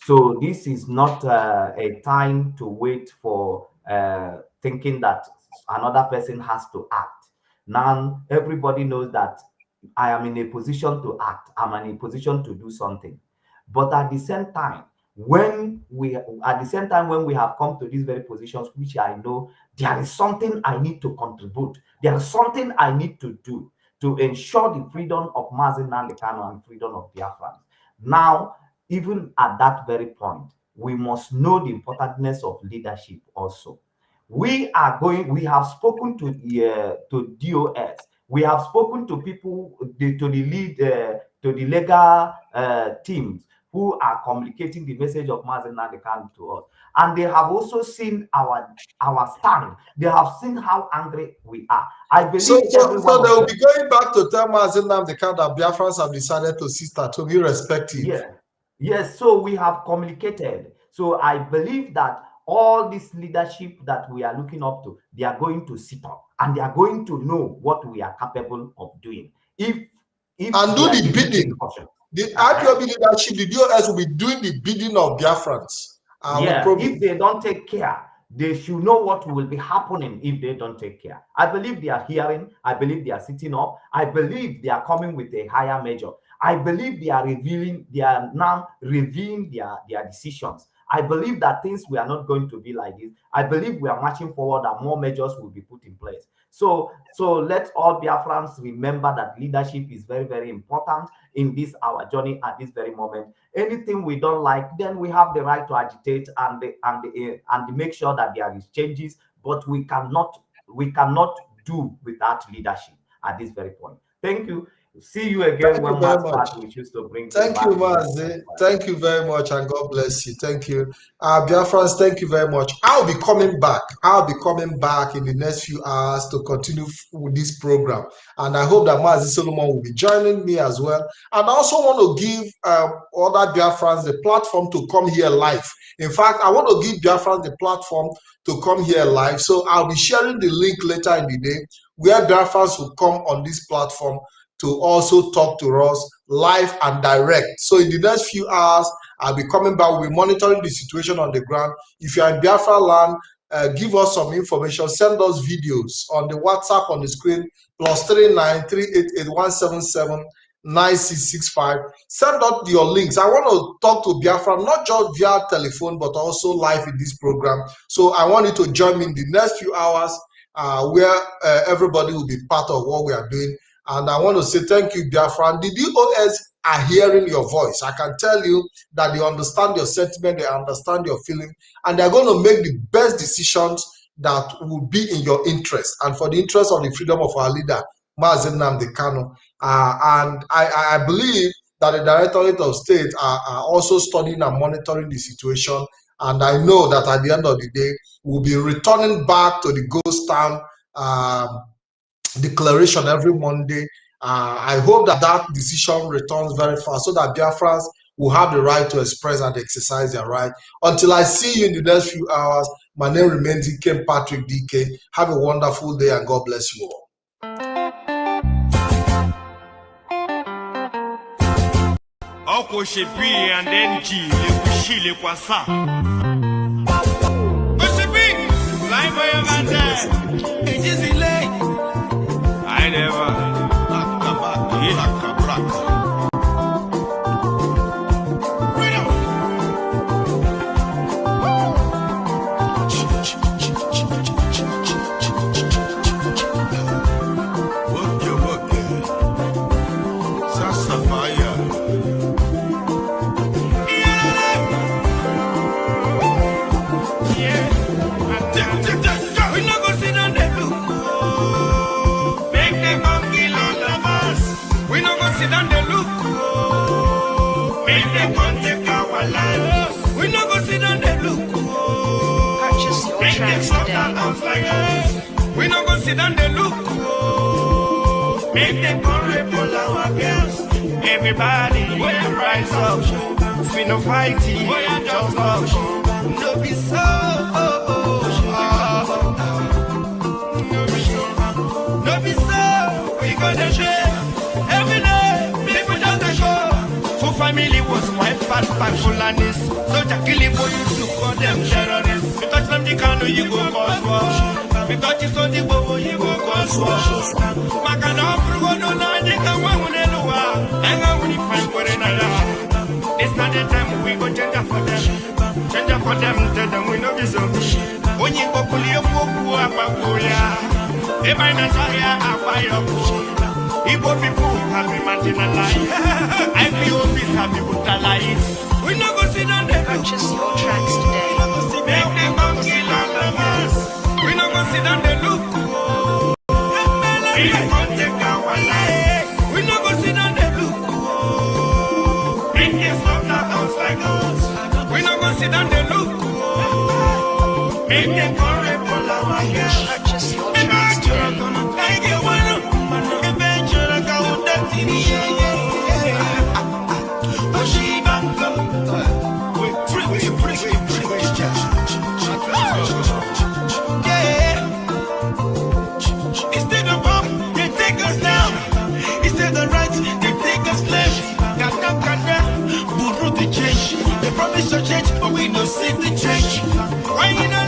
So this is not a time to wait for thinking that another person has to act. Now everybody knows that I am in a position to act. I'm in a position to do something. But at the same time, when we have come to these very positions, which I know there is something I need to contribute, there is something I need to do to ensure the freedom of Mazi Nnamdi Kanu and freedom of Biafra. Now, even at that very point, we must know the importance of leadership also. We have spoken to DOS. We have spoken to people, to the legal teams who are communicating the message of Mazi Nnamdi Kanu to us. And they have also seen our stand. They have seen how angry we are. I believe so they will be going back to tell Mazi Nnamdi Kanu that Biafrans have decided to sit at home, irrespective. Yeah. Yes, so we have communicated. So I believe that all this leadership that we are looking up to, they are going to sit up and they are going to know what we are capable of doing. If and do the bidding. The IPOB leadership, the DOS will be doing the bidding of Biafrans. Yeah, if they don't take care, they should know what will be happening if they don't take care. I believe they are hearing. I believe they are sitting up. I believe they are coming with a higher measure. I believe they are now reviewing their decisions. I believe that things were not going to be like this. I believe we are marching forward and more measures will be put in place. So let all Biafrans remember that leadership is very, very important in this our journey at this very moment. Anything we don't like, then we have the right to agitate and make sure that there is changes. But we cannot do without leadership at this very point. Thank you. See you again when we choose to bring. Thank you, Mazi. Thank you very much, and God bless you. Thank you, Biafrans. Thank you very much. I'll be coming back. I'll be coming back in the next few hours to continue with this program, and I hope that Mazi Solomon will be joining me as well. And I also want to give other Biafrans the platform to come here live. In fact, I want to give Biafrans the platform to come here live. So I'll be sharing the link later in the day where Biafrans will come on this platform to also talk to us live and direct. So in the next few hours, I'll be coming back. We're monitoring the situation on the ground. If you're in Biafra land, give us some information. Send us videos on the WhatsApp on the screen, +39 388 177 9665. Send out your links. I want to talk to Biafra, not just via telephone, but also live in this program. So I want you to join me in the next few hours where everybody will be part of what we are doing. And I want to say thank you, Biafra. The DOS are hearing your voice. I can tell you that they understand your sentiment, they understand your feeling, and they're going to make the best decisions that will be in your interest and for the interest of the freedom of our leader, Mazi Nnamdi Kanu. And I believe that the Directorate of State are also studying and monitoring the situation. And I know that at the end of the day, we'll be returning back to the ghost town declaration every Monday. I hope that decision returns very fast so that Biafrans will have the right to express and exercise their right. Until I see you in the next few hours, my name remains IKEM Patrick DK. Have a wonderful day and God bless you all. and then I never. Yeah. We no go sit down there look. Purchase your tracks today. We no go sit down there look. Make them come pull our girls. Everybody, we rise up. We no fighting, we just up. No be so. No be so. We gonna share every day. People just a show. Full family was wiped out by Fulanis. So Jakili boy used to call them terrorists. We touch them, the canoe, you go cause war. We touch you so the bobo, you go cause war. Makana Prugo no na the Kawamunelua. And I will find for another. It's not the time we go change for them. Change for them, tell them we know this. When you go pull your book, they might not say, Igbo people have been marginalized. IPOB have been brutalized. We no go sit down there. Purchase your tracks today. Make them come kill all of us. We no go sit down there look. We no go take our life. We no go sit down there look. Bring them from the house like us. We no go sit down there look. Make them come rape all our girls. Purchase your tracks today. Instead of up, they take us down. Instead of right, they take us left. Buru the change. They promise to change, but we don't see the change. Why you know